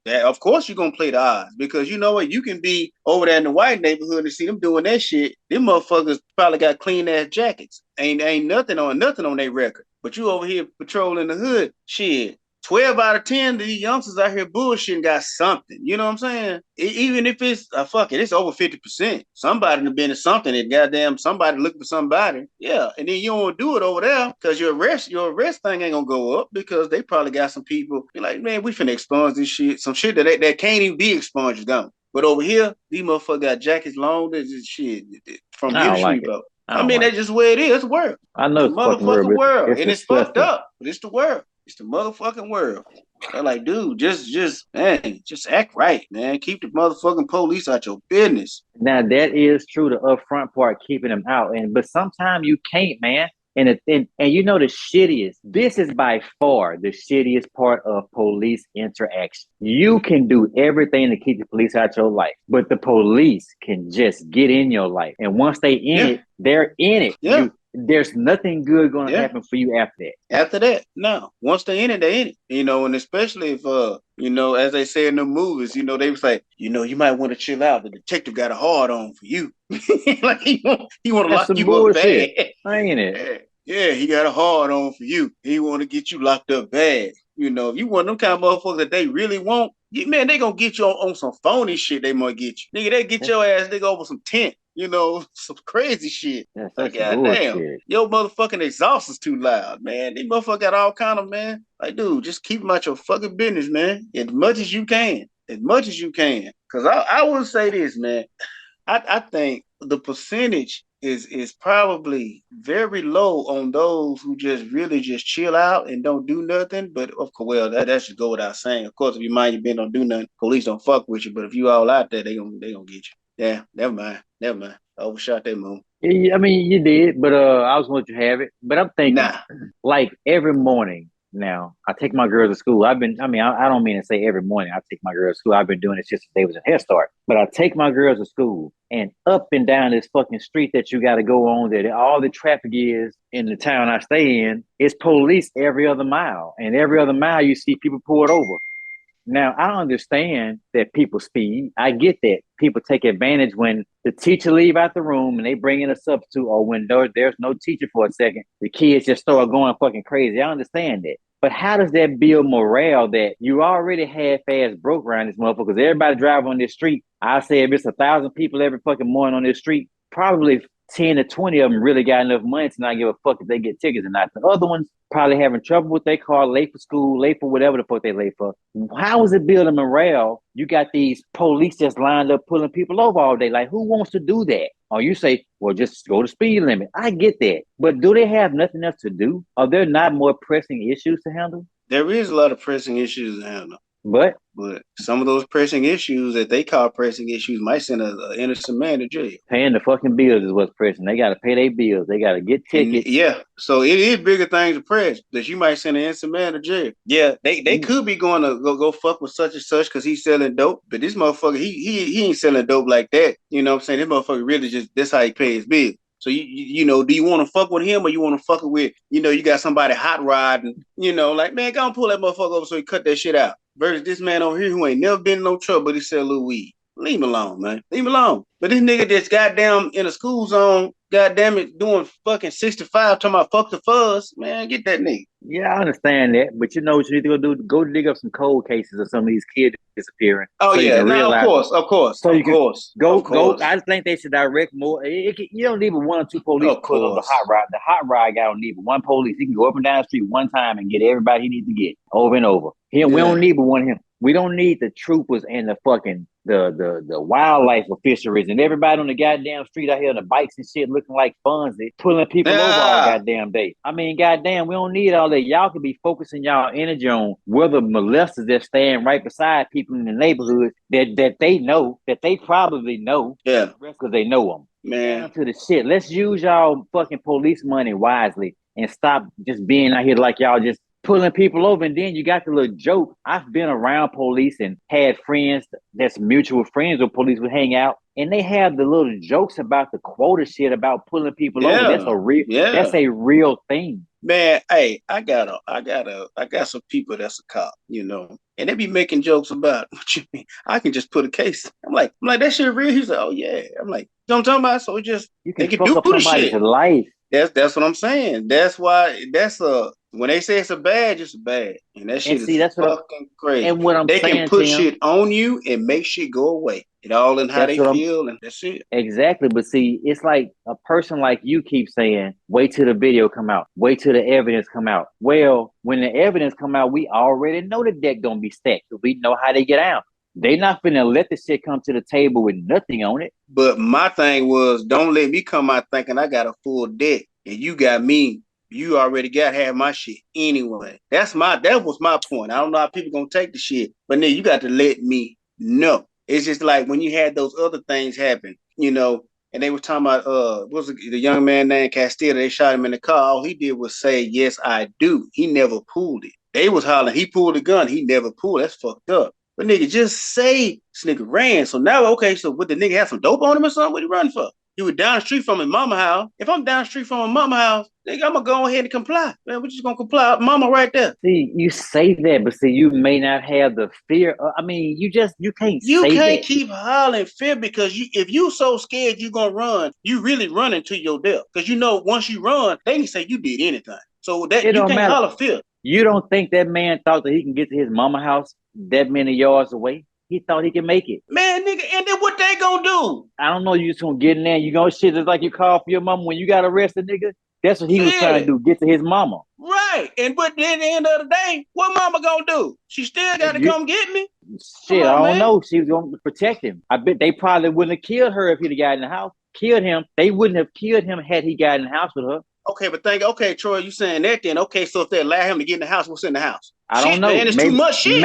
of course you're gonna play the odds because you know what? You can be over there in the white neighborhood and see them doing that shit. Them motherfuckers probably got clean ass jackets. Ain't nothing on their record. But you over here patrolling the hood, shit. 12 out of 10 of these youngsters out here bullshitting got something. You know what I'm saying? Even if it's it's over 50%. Somebody done been in something and goddamn somebody looking for somebody. Yeah. And then you don't do it over there because your arrest thing ain't gonna go up because they probably got some people be like, man, we finna expunge this shit. Some shit that can't even be expunged gone. But over here, these motherfuckers got jackets long as this shit from here to Shreveport. I mean, that's just where it is. It's work. I know it's motherfucking world. And it's fucked up, but it's the world. It's the motherfucking world. They're like, dude, just act right, man. Keep the motherfucking police out your business. Now that is true, the upfront part, keeping them out, but sometimes you can't, man. And you know the shittiest. This is by far the shittiest part of police interaction. You can do everything to keep the police out your life, but the police can just get in your life, and once they in it, they're in it. Yeah. There's nothing good going to happen for you after that. After that, no. Once they're in it, they're in it. And especially if as they say in the movies, they was like, you might want to chill out. The detective got a hard on for you. Like he want to lock you bullshit. up bad. Ain't it? Yeah, he got a hard on for you. He want to get you locked up bad. If you want them kind of motherfuckers that they really want, man, they gonna get you on some phony shit. They might get you, nigga. They get your ass nigga over some tent. Some crazy shit. That's like, goddamn, your motherfucking exhaust is too loud, man. These motherfuckers got all kind of, man. Like, dude, just keep them out your fucking business, man. As much as you can. Cause I would say this, man. I think the percentage is probably very low on those who just really just chill out and don't do nothing. But of course, well, that should go without saying. Of course, if you mind your business, don't do nothing, police don't fuck with you. But if you all out there, they gonna get you. Yeah, never mind. I overshot that moon. Yeah, I mean, you did, but I was going to have it. But I'm thinking, like every morning now, I take my girls to school. I don't mean to say every morning I take my girls to school. I've been doing it since they was in Head Start. But I take my girls to school, and up and down this fucking street that you got to go on, that all the traffic is in the town I stay in, it's police every other mile. And every other mile you see people pulled over. Now, I understand that people speed. I get that. People take advantage when the teacher leave out the room and they bring in a substitute, or when there's no teacher for a second, the kids just start going fucking crazy. I understand that. But how does that build morale that you already half-ass broke around this motherfucker? Because everybody drive on this street. I say if it's 1,000 people every fucking morning on this street, probably 10 to 20 of them really got enough money to not give a fuck if they get tickets or not. The other ones probably having trouble with their car, late for school, late for whatever the fuck they late for. How is it building morale? You got these police just lined up pulling people over all day. Like, who wants to do that? Or you say, well, just go to speed limit. I get that. But do they have nothing else to do? Are there not more pressing issues to handle? There is a lot of pressing issues to handle. But some of those pressing issues that they call pressing issues might send an innocent man to jail. Paying the fucking bills is what's pressing. They got to pay their bills. They got to get tickets. So it is bigger things to press that you might send an innocent man to jail. Yeah, they could be going to go fuck with such and such because he's selling dope. But this motherfucker, he ain't selling dope like that. You know what I'm saying? This motherfucker really just, that's how he pays his bills. So, do you want to fuck with him or you want to fuck with, you got somebody hot riding, like, man, go and pull that motherfucker over so he cut that shit out. Versus this man over here who ain't never been in no trouble, but he sell a little weed. Leave him alone, man. Leave him alone. But this nigga that's goddamn in a school zone, goddamn it, doing fucking 65, talking about fuck the fuzz, man, get that nigga. Yeah, I understand that, but you know what you need to go do? Go dig up some cold cases of some of these kids disappearing. Oh, so yeah, no, of course. So you can go. I just think they should direct more. You don't need but one or two police put on the hot rod. The hot rod guy don't need but one police. He can go up and down the street one time and get everybody he needs to get over and over. We don't need but one of him. We don't need the troopers and the fucking the wildlife fisheries and everybody on the goddamn street out here on the bikes and shit looking like Fonzie pulling people over all goddamn day. I mean, goddamn, we don't need all that. Y'all could be focusing y'all energy on whether molesters that stand right beside people in the neighborhood that they know, that they probably know. Yeah. Because they know them. Man. Down to the shit. Let's use y'all fucking police money wisely and stop just being out here like y'all just pulling people over. And then you got the little joke. I've been around police and had friends that's mutual friends with police would hang out, and they have the little jokes about the quota shit about pulling people over. That's a real thing. Man, hey, I got some people that's a cop, and they be making jokes about what you mean. I can just put a case. I'm like, that shit real? He's like, oh yeah. I'm like, you know what I'm talking about? So it just you can fuck up somebody's life. That's what I'm saying. That's why when they say it's a badge, it's a badge. And that shit is fucking crazy. And what they can put shit on you and make shit go away. It all in how they feel, and that's it. Exactly. But see, it's like a person like you keep saying, wait till the video come out. Wait till the evidence come out. Well, when the evidence come out, we already know the deck gonna be stacked. We know how they get out. They not finna let the shit come to the table with nothing on it. But my thing was, don't let me come out thinking I got a full deck and you got me you already got half my shit anyway. That was my point. I don't know how people gonna take the shit, but nigga, you got to let me know. It's just like when you had those other things happen, and they were talking about what was the young man named Castillo, they shot him in the car. All he did was say, "Yes, I do." He never pulled it. They was hollering, he pulled the gun, he never pulled. That's fucked up. But nigga, just say this nigga ran. So now, okay, so would the nigga have some dope on him or something? What he running for? He was down the street from his mama house. If I'm down the street from my mama house, nigga, I'm gonna go ahead and comply. Man, we're just gonna comply. Mama right there. See, you say that, but see, you may not have the fear. I mean, you can't You say can't that. keep hollering fear because if you so scared you're gonna run, you really running to your death. Because once you run, they can say you did anything. So that It you don't can't matter. holler fear. You don't think that man thought that he can get to his mama house that many yards away? He thought he could make it. Man, nigga, and then what they gonna do? I don't know. You just gonna get in there. You gonna shit just like you call for your mama when you got arrested, nigga. That's what he was trying to do. Get to his mama. Right. But then at the end of the day, what mama gonna do? She still gotta come get me. Shit, I don't know. She was gonna protect him. I bet they probably wouldn't have killed her if he'd have got in the house. Killed him. They wouldn't have killed him had he got in the house with her. Okay, but okay, Troy, you saying that then? Okay, so if they allow him to get in the house, what's in the house? I don't know. Man, it's too much shit.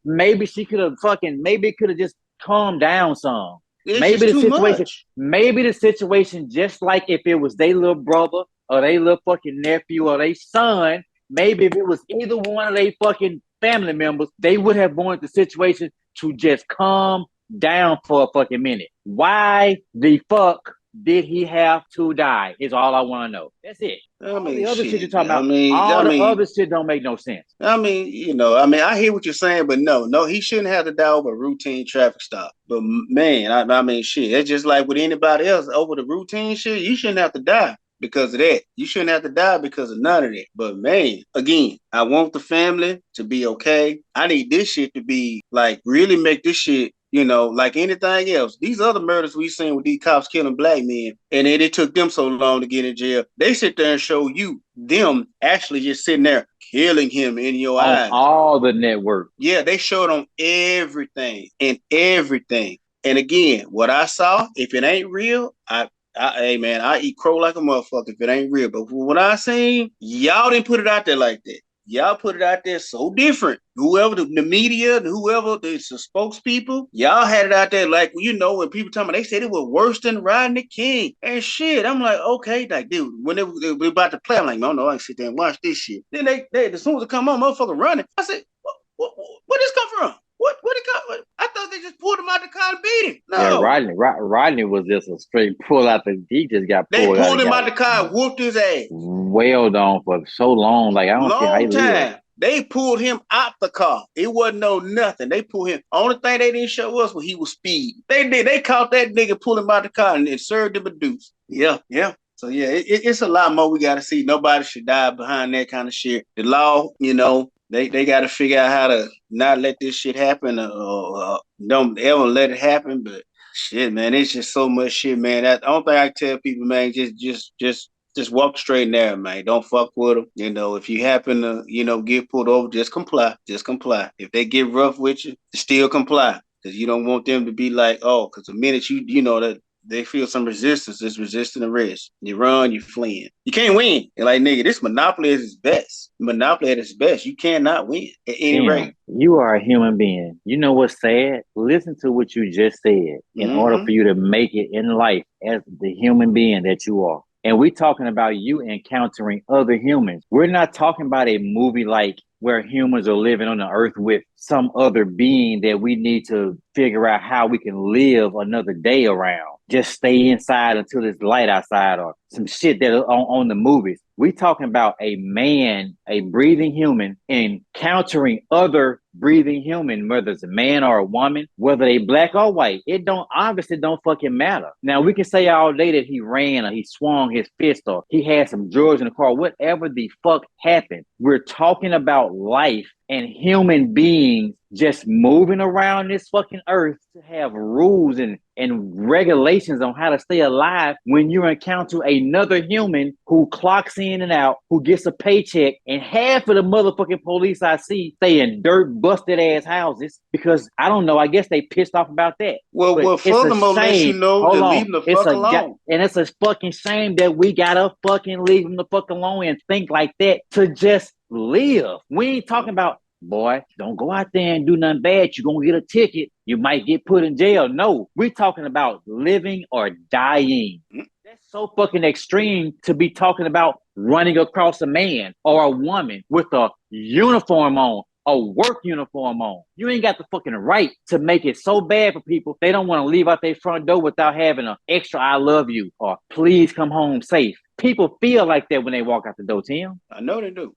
Maybe she could have maybe it could have just calmed down some. It's maybe just the situation, much. maybe the situation, just like if it was their little brother or their little fucking nephew or their son, maybe if it was either one of their fucking family members, they would have wanted the situation to just calm down for a fucking minute. Why the fuck did he have to die? Is all I want to know. That's it. I mean, the other shit you're talking about, other shit don't make no sense. I mean, I hear what you're saying, but no, he shouldn't have to die over a routine traffic stop. But man, I mean, shit, it's just like with anybody else over the routine shit. You shouldn't have to die because of that. You shouldn't have to die because of none of that. But man, again, I want the family to be okay. I need this shit to be like really make this shit. Like anything else, these other murders we've seen with these cops killing black men, and then it took them so long to get in jail. They sit there and show you them actually just sitting there killing him in your eyes. All the network. Yeah, they showed on everything and everything. And again, what I saw, if it ain't real, hey man, I eat crow like a motherfucker if it ain't real. But what I seen, y'all didn't put it out there like that. Y'all put it out there so different. Whoever the media, whoever the spokespeople, y'all had it out there like, when people tell me, they said it was worse than Rodney King and shit. I'm like, okay, like, dude, when they were about to play, I'm like, no, I can sit there and watch this shit. Then they as soon as it come on, motherfucker running. I said, where this come from? What it come? I thought they just pulled him out the car and beat him. No. Yeah, Rodney was just a straight pull out he just got pulled out. They pulled him out the car, whooped his ass. Wailed on for so long. Like, I don't see how he lived. They pulled him out the car. It wasn't nothing. They pulled him. Only thing they didn't show us was he was speeding. They did. They caught that nigga, pulled him out the car, and served him a deuce. Yeah. So yeah, it's a lot more we got to see. Nobody should die behind that kind of shit. The law, they got to figure out how to not let this shit happen or don't ever let it happen. But shit, man, it's just so much shit, man. I don't think I tell people, man, just walk straight and narrow, man. Don't fuck with them. If you happen to, get pulled over, just comply. Just comply. If they get rough with you, still comply. Because you don't want them to be like, oh, because the minute that they feel some resistance, it's resisting arrest. You run, you fleeing. You can't win. You're like, nigga, this monopoly is its best. Monopoly at its best. You cannot win at any rate. You are a human being. You know what's sad? Listen to what you just said. In order for you to make it in life as the human being that you are. And we're talking about you encountering other humans. We're not talking about a movie like where humans are living on the earth with some other being that we need to figure out how we can live another day around. Just stay inside until it's light outside or some shit that on the movies. We're talking about a man, a breathing human, encountering other breathing human, whether it's a man or a woman, whether they black or white. It obviously don't fucking matter. Now, we can say all day that he ran or he swung his fist or he had some drugs in the car, whatever the fuck happened. We're talking about life and human beings just moving around this fucking earth to have rules and regulations on how to stay alive when you encounter another human who clocks in and out, who gets a paycheck, and half of the motherfucking police I see stay in dirt busted ass houses because I don't know. I guess they pissed off about that. But Well, it's a furthermore, let you shame. know Hold to on, leave them the it's fuck a alone. and it's a fucking shame that we gotta fucking leave them the fuck alone and think like that to just live. We ain't talking about, boy, don't go out there and do nothing bad. You're gonna get a ticket. You might get put in jail. No, we're talking about living or dying. That's so fucking extreme to be talking about running across a man or a woman with a uniform on, a work uniform on. You ain't got the fucking right to make it so bad for people. They don't want to leave out their front door without having an extra "I love you" or "please come home safe." People feel like that when they walk out the door, Tim. I know they do.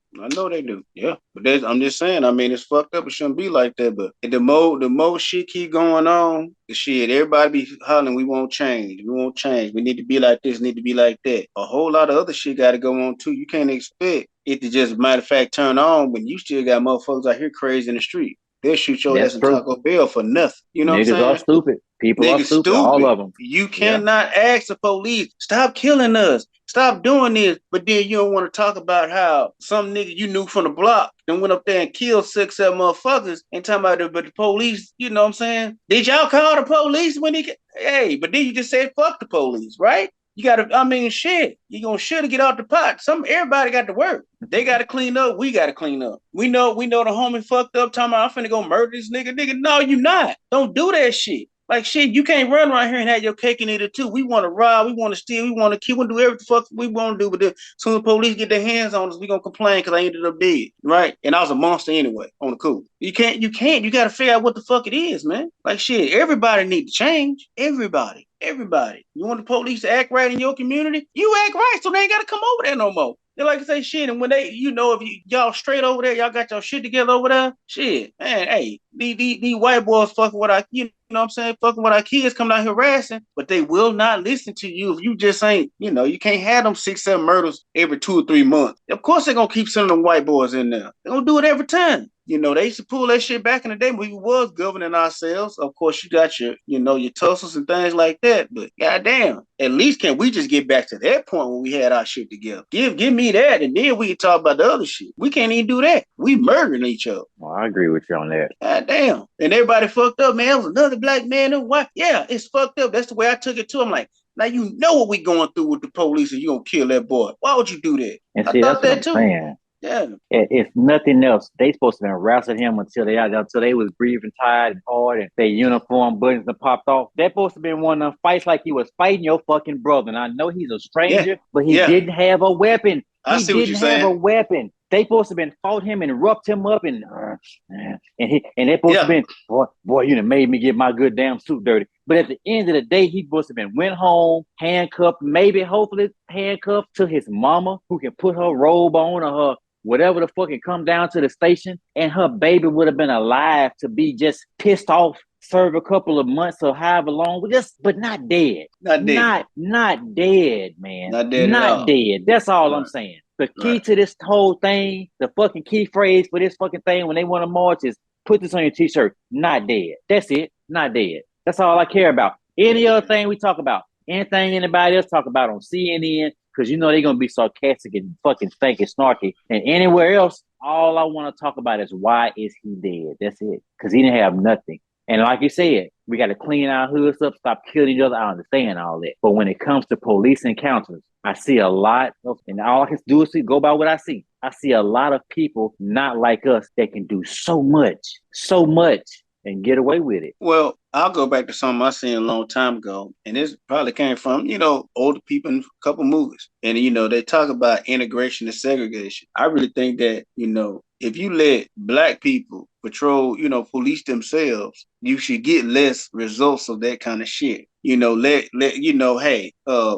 Yeah, but I'm just saying. I mean, it's fucked up. It shouldn't be like that. But the more shit keep going on, the shit everybody be hollering. We won't change. We won't change. We need to be like this. Need to be like that. A whole lot of other shit got to go on too. You can't expect it to just matter of fact turn on when you still got motherfuckers out here crazy in the street. They'll shoot your ass That's in true. Taco Bell for nothing. You know what I'm Niggas are saying? stupid. People are Niggas stupid. All stupid. of them. You Yeah. cannot ask the police, stop killing us, stop doing this. But then you don't want to talk about how some nigga you knew from the block then went up there and killed 6, 7 motherfuckers and talking about it, but the police, you know what I'm saying? Did y'all call the police when he, hey, but then you just said fuck the police, right? You gotta, I mean, shit. You gonna shit or get out the pot. Everybody got to work. They gotta clean up. We gotta clean up. We know the homie fucked up. Talking about I'm finna go murder this nigga. Nigga, no, you not. Don't do that shit. Like shit, you can't run around here and have your cake and eat it too. We want to rob, we want to steal, we want to kill, we want to do everything the fuck we want to do. But as soon as the police get their hands on us, we gonna complain because I ended up dead, right? And I was a monster anyway. On the cool, you can't. You got to figure out what the fuck it is, man. Like shit, everybody need to change. Everybody. You want the police to act right in your community? You act right, so they ain't got to come over there no more. They like to say shit, and when they, if y'all straight over there, y'all got your shit together over there, shit, man, hey, these white boys fucking with our, you know what I'm saying, fucking with our kids coming out here harassing, but they will not listen to you if you just ain't, you can't have them 6, 7 murders every 2 or 3 months. Of course they're gonna keep sending them white boys in there. They're gonna do it every time. They used to pull that shit back in the day when we was governing ourselves. Of course, you got your tussles and things like that. But goddamn, at least can we just get back to that point when we had our shit together? Give me that, and then we can talk about the other shit. We can't even do that. We murdering each other. Well, I agree with you on that. Goddamn, and everybody fucked up, man. It was another black man and white. Yeah, it's fucked up. That's the way I took it too. I'm like, now you know what we going through with the police, and you gonna kill that boy. Why would you do that? And I see, thought that's what that I'm too. saying. Yeah. If nothing else, they supposed to be harassing him until they was breathing tired and hard and their uniform buttons have popped off. That supposed to be one of them fights like he was fighting your fucking brother. And I know he's a stranger, but he didn't have a weapon. I see what you're saying. Have a weapon. They supposed to have been fought him and roughed him up and they supposed to have been, boy, you done made me get my good damn suit dirty. But at the end of the day, he supposed to have been went home, handcuffed, hopefully handcuffed to his mama who can put her robe on or her whatever the fuck and come down to the station, and her baby would have been alive to be just pissed off, serve a couple of months or however long, but not dead. Not dead, man. Not dead. That's all I'm saying. The key to this whole thing, the fucking key phrase for this fucking thing when they want to march is put this on your t-shirt. Not dead. That's it. Not dead. That's all I care about. Any other thing we talk about, anything anybody else talk about on CNN, because they're going to be sarcastic and fucking fake and snarky. And anywhere else, all I want to talk about is why is he dead? That's it. Because he didn't have nothing. And like you said, we got to clean our hoods up, stop killing each other. I understand all that. But when it comes to police encounters, I see a lot of, and all I can do is go by what I see. I see a lot of people not like us that can do so much, and get away with it. Well, I'll go back to something I seen a long time ago, and this probably came from, older people in a couple movies. And, they talk about integration and segregation. I really think that, if you let black people patrol, police themselves, you should get less results of that kind of shit. Hey,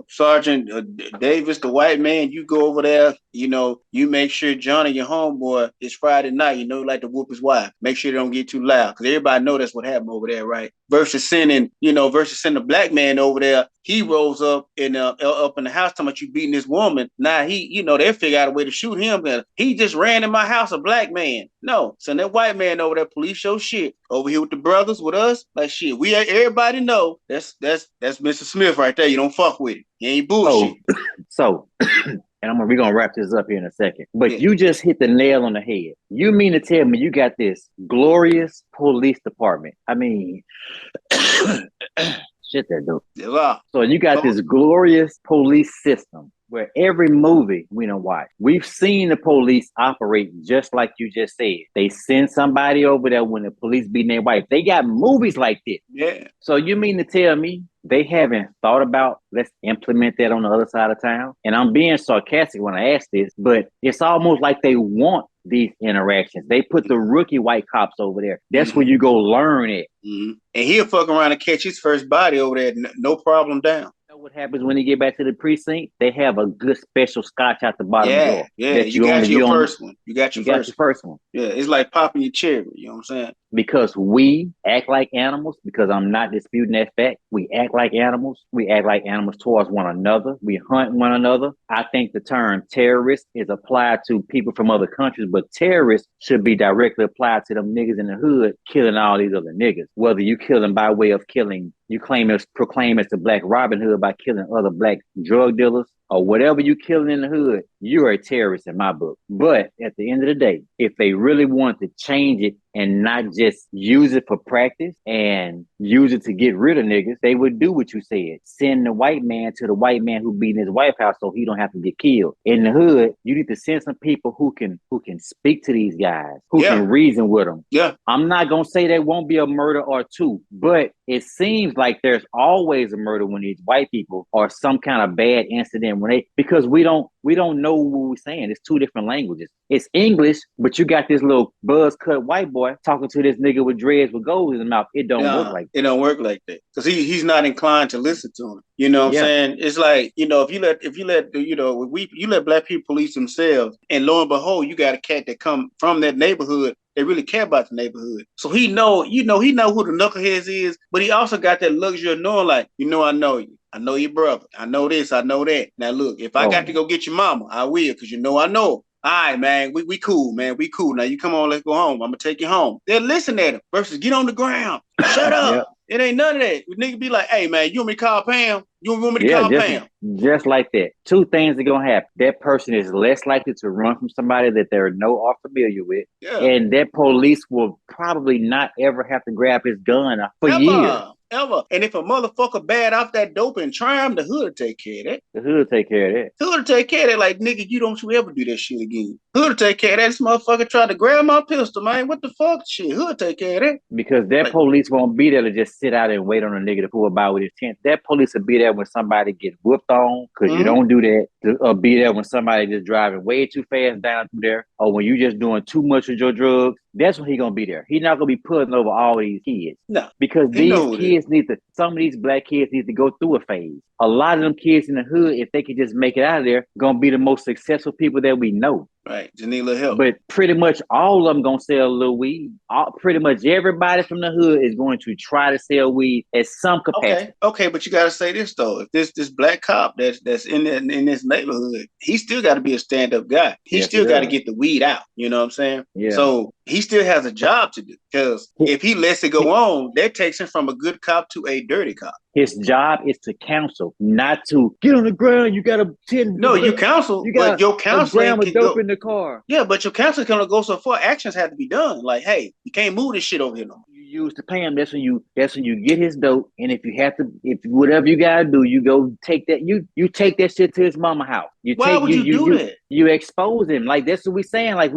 Sergeant Davis, the white man, you go over there, you make sure Johnny, your homeboy, it's Friday night, like to whoop his wife. Make sure they don't get too loud, because everybody know that's what happened over there, right? Versus sending a black man over there. He rolls up in the house talking about you beating this woman. Now they figure out a way to shoot him. He just ran in my house, a black man. No, send that white man over there, police your shit. Over here with the brothers, with us, like shit. Everybody know that's Mr. Smith right there. You don't fuck with it. He ain't bullshit. So and we're gonna wrap this up here in a second. But you just hit the nail on the head. You mean to tell me you got this glorious police department? I mean, shit, that dude. Yeah. So you got this glorious police system where every movie we don't watch, we've seen the police operate just like you just said. They send somebody over there when the police beating their wife. They got movies like this. Yeah. So you mean to tell me they haven't thought about, let's implement that on the other side of town? And I'm being sarcastic when I ask this, but it's almost like they want these interactions. They put the rookie white cops over there. That's where you go learn it. And he'll fuck around and catch his first body over there, no problem down. You know what happens when he get back to the precinct? They have a good special scotch out the bottom drawer. Yeah, you got your first one. You got your first one. Yeah, it's like popping your cherry. You know what I'm saying? Because we act like animals, because I'm not disputing that fact. We act like animals. We act like animals towards one another. We hunt one another. I think the term terrorist is applied to people from other countries, but terrorists should be directly applied to them niggas in the hood killing all these other niggas. Whether you kill them by way of killing, you proclaim as the Black Robin Hood by killing other black drug dealers, or whatever you killing in the hood, you're a terrorist in my book. But at the end of the day, if they really want to change it and not just use it for practice and use it to get rid of niggas, they would do what you said. Send the white man to the white man who beat in his wife house so he don't have to get killed. In the hood, you need to send some people who can speak to these guys, who can reason with them. Yeah. I'm not going to say there won't be a murder or two, but it seems like there's always a murder when these white people or some kind of bad incident because we don't know what we're saying. It's two different languages. It's English, but you got this little buzz cut white boy talking to this nigga with dreads with gold in his mouth. It don't work like that. It don't work like that because he's not inclined to listen to him. You know what I'm saying? It's like, if you let black people police themselves, and lo and behold, you got a cat that come from that neighborhood. They really care about the neighborhood. So he know who the knuckleheads is, but he also got that luxury of knowing, like, I know you. I know your brother. I know this. I know that. Now, look, if I got to go get your mama, I will, because I know. All right, man, we cool, man. We cool. Now, you come on, let's go home. I'm going to take you home. They'll listen at him versus get on the ground. Shut up. Yep. It ain't none of that. Nigga be like, hey, man, you want me to call Pam? You want me to call Pam? Just like that. Two things are going to happen. That person is less likely to run from somebody that they know or familiar with. Yeah. And that police will probably not ever have to grab his gun for years. Ever. And if a motherfucker bad off that dope and try him, the hood will take care of that. The hood will take care of that. The hood will take care of that. Like, nigga, you don't ever do that shit again. Hood will take care of that. This motherfucker tried to grab my pistol, man. What the fuck? Shit, hood will take care of that. Because that police won't be there to just sit out and wait on a nigga to pull by with his tent. That police will be there when somebody gets whooped on, because you don't do that. Or be there when somebody just driving way too fast down through there, or when you just doing too much with your drugs. That's when he gonna be there. He's not gonna be pulling over all these kids. No. Because these kids some of these black kids need to go through a phase. A lot of them kids in the hood, if they could just make it out of there, gonna be the most successful people that we know. Right, just need a little help. But pretty much all of them gonna sell a little weed. Pretty much everybody from the hood is going to try to sell weed at some capacity. Okay, but you gotta say this though. If this black cop that's in this neighborhood, he still got to be a stand-up guy. He still got to get the weed out. You know what I'm saying? Yeah. So he still has a job to do, because if he lets it go on, that takes him from a good cop to a dirty cop. His job is to counsel, not to get on the ground. You got to tend. No, you counsel, but your counseling can dope go in the car. Yeah, but your counseling can go so far. Actions have to be done. Like, hey, you can't move this shit over here no more. You use to pay him. That's when you get his dope. And if whatever you gotta do, you go take that. You take that shit to his mama house. Why would you do that? You expose him. Like, that's what we saying. Like,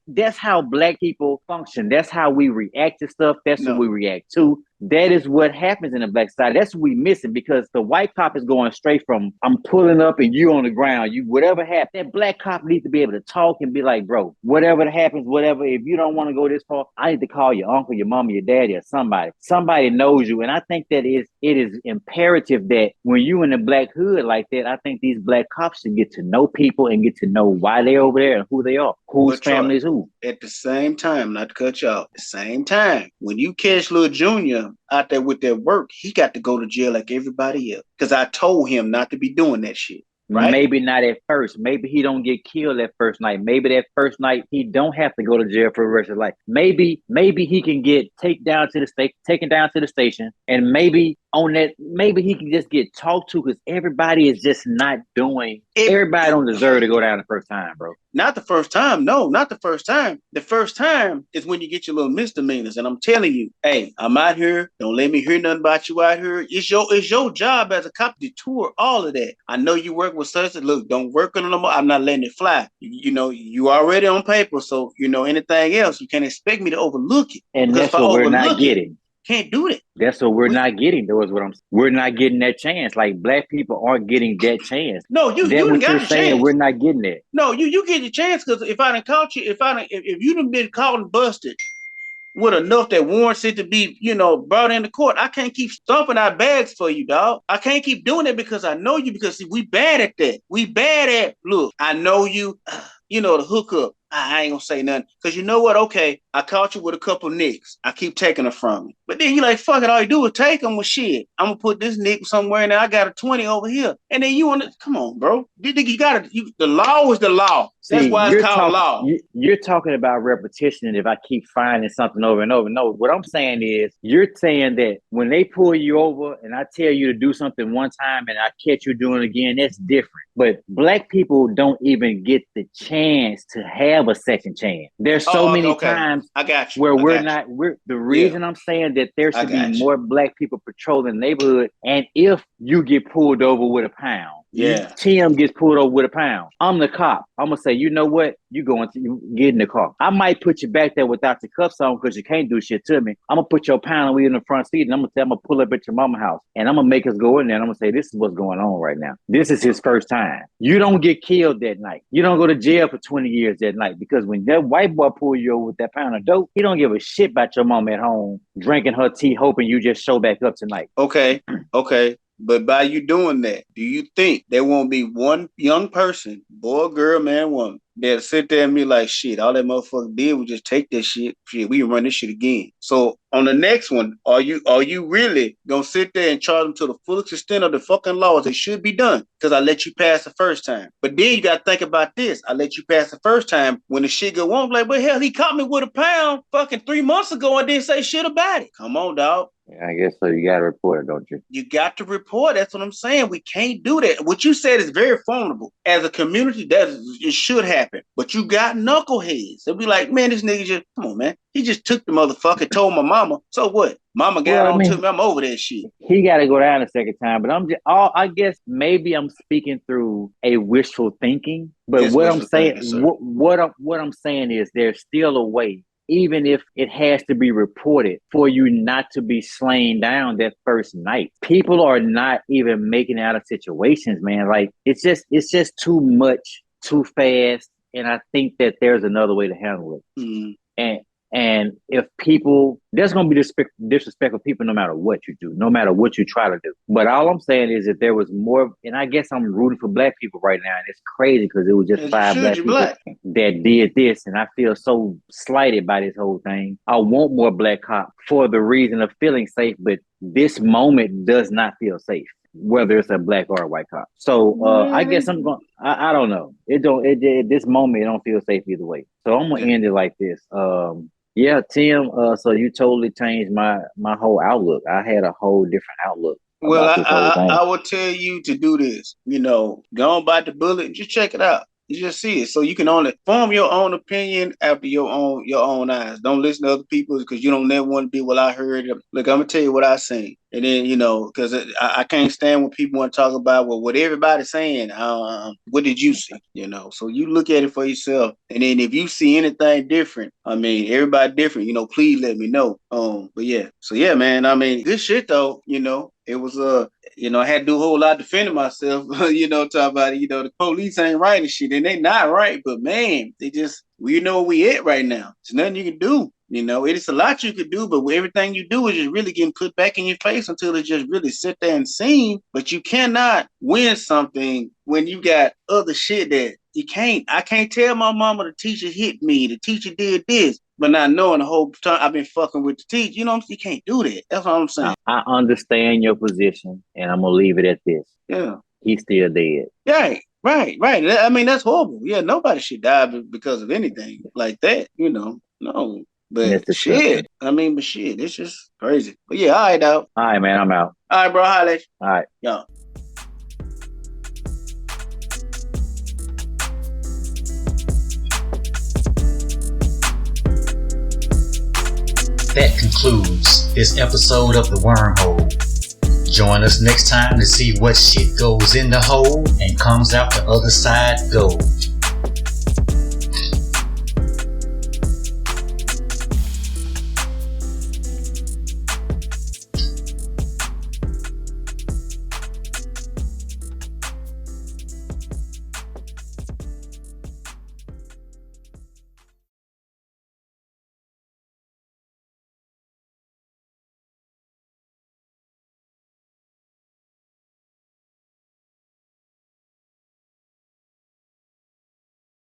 that's how black people function. That's how we react to stuff. That's what we react to. That is what happens in the black side. That's what we missing, because the white cop is going straight from, I'm pulling up and you on the ground. Whatever happens, that black cop needs to be able to talk and be like, bro, whatever happens, whatever, if you don't want to go this far, I need to call your uncle, your mama, your daddy, or somebody. Somebody knows you. And I think that it is imperative that when you in the black hood like that, I think these black cops should get to know people and get to know why they're over there and who they are, whose family is who. At the same time, not to cut you off, at the same time, when you catch Lil Junior out there with their work, he got to go to jail like everybody else. Because I told him not to be doing that shit. Right? Maybe not at first. Maybe he don't get killed that first night. Maybe that first night he don't have to go to jail for the rest of his life. Maybe he can get taken down to the station, and maybe on that, maybe he can just get talked to because everybody is just not doing. Everybody don't deserve to go down the first time, bro. Not the first time. No, not the first time. The first time is when you get your little misdemeanors. And I'm telling you, hey, I'm out here. Don't let me hear nothing about you out here. It's your job as a cop to tour all of that. I know you work with such. Look, don't work on it no more. I'm not letting it fly. You already on paper. So, anything else, you can't expect me to overlook it. And that's what we're not getting. Can't do that. That's what we're not getting. Though is what I'm. We're not getting that chance. Like black people aren't getting that chance. No, you what got you're the saying. chance. We're not getting it. No, you get the chance because if I done caught you, if you done been caught and busted with enough that warrants it to be, brought into court, I can't keep stumping our bags for you, dog. I can't keep doing it because I know you. Because see, we bad at that. We bad at look. I know you. The hookup. I ain't gonna say nothing. Cause you know what? Okay, I caught you with a couple nicks. I keep taking them from you. But then you like, fuck it, all you do is take them with shit. I'm gonna put this nick somewhere and I got a 20 over here. And then you want to come on, bro. You gotta the law is the law. That's why it's called law. You're talking about repetition, and if I keep finding something over and over. No, what I'm saying is you're saying that when they pull you over and I tell you to do something one time and I catch you doing it again, that's different. But black people don't even get the chance to have a second chance. There's so many times I got you. where we're the reason I'm saying that there should be more black people patrolling the neighborhood. And if you get pulled over with a pound, Tim gets pulled over with a pound, I'm the cop. I'm gonna say, you know what? You get in the car. I might put you back there without the cuffs on because you can't do shit to me. I'm gonna put your pound in the front seat and I'm gonna pull up at your mama's house and I'm gonna make us go in there and I'm gonna say, this is what's going on right now. This is his first time. You don't get killed that night. You don't go to jail for 20 years that night because when that white boy pull you over with that pound of dope, he don't give a shit about your mama at home drinking her tea, hoping you just show back up tonight. Okay. But by you doing that, do you think there won't be one young person, boy, girl, man, woman, that'll sit there and be like, shit, all that motherfucker did was just take this shit. Shit, we can run this shit again. So on the next one, are you really gonna sit there and charge them to the fullest extent of the fucking laws? It should be done because I let you pass the first time. But then you gotta think about this. I let you pass the first time when the shit go on, like, but hell, he caught me with a pound fucking 3 months ago and didn't say shit about it. Come on, dog. Yeah, I guess so. You got to report it, don't you? You got to report. That's what I'm saying. We can't do that. What you said is very formidable. As a community, it should happen. But you got knuckleheads. They'll be like, man, this nigga just, come on, man. He just took the motherfucker, told my mama. So what? Mama got to me. I'm over that shit. He got to go down a second time. But I guess maybe I'm speaking through a wishful thinking. But what I'm saying, what I'm saying is there's still a way, even if it has to be reported, for you not to be slain down that first night. People are not even making it out of situations, man. Like it's just too much, too fast. And I think that there's another way to handle it. Mm-hmm. And if people, there's going to be disrespectful people no matter what you do, no matter what you try to do. But all I'm saying is that there was more, and I guess I'm rooting for black people right now. And it's crazy because it was just 5 black people that did this. And I feel so slighted by this whole thing. I want more black cops for the reason of feeling safe, but this moment does not feel safe, whether it's a black or a white cop. So I guess I don't know. This moment, it don't feel safe either way. So I'm going to end it like this. Yeah, Tim, so you totally changed my whole outlook. I had a whole different outlook. Well, I would tell you to do this. Go on, bite the bullet and just check it out. You just see it. So you can only form your own opinion after your own eyes. Don't listen to other people because you don't never want to be, well, I heard. Look, I'm going to tell you what I seen. And then, because I can't stand when people want to talk about, well, what everybody's saying. What did you see? So you look at it for yourself. And then if you see anything different, everybody different, please let me know. But yeah. So yeah, man, good shit though, it was, I had to do a whole lot defending myself, talking about, the police ain't right and shit, and they not right, but man, they just, we know where we at right now. There's nothing you can do. It is a lot you could do, but everything you do is just really getting put back in your face until it just really sit there and seen. But you cannot win something when you got other shit that you can't. I can't tell my mama the teacher hit me, the teacher did this, but not knowing the whole time I've been fucking with the teacher. You can't do that. That's what I'm saying. I understand your position, and I'm gonna leave it at this. Yeah, he's still dead. Yeah. Right. That's horrible. Yeah, nobody should die because of anything like that. No. But shit, it's just crazy. But yeah, all right, dog. All right, man, I'm out. All right, bro, holla at you. All right. Yo. That concludes this episode of the Wormhole. Join us next time to see what shit goes in the hole and comes out the other side gold.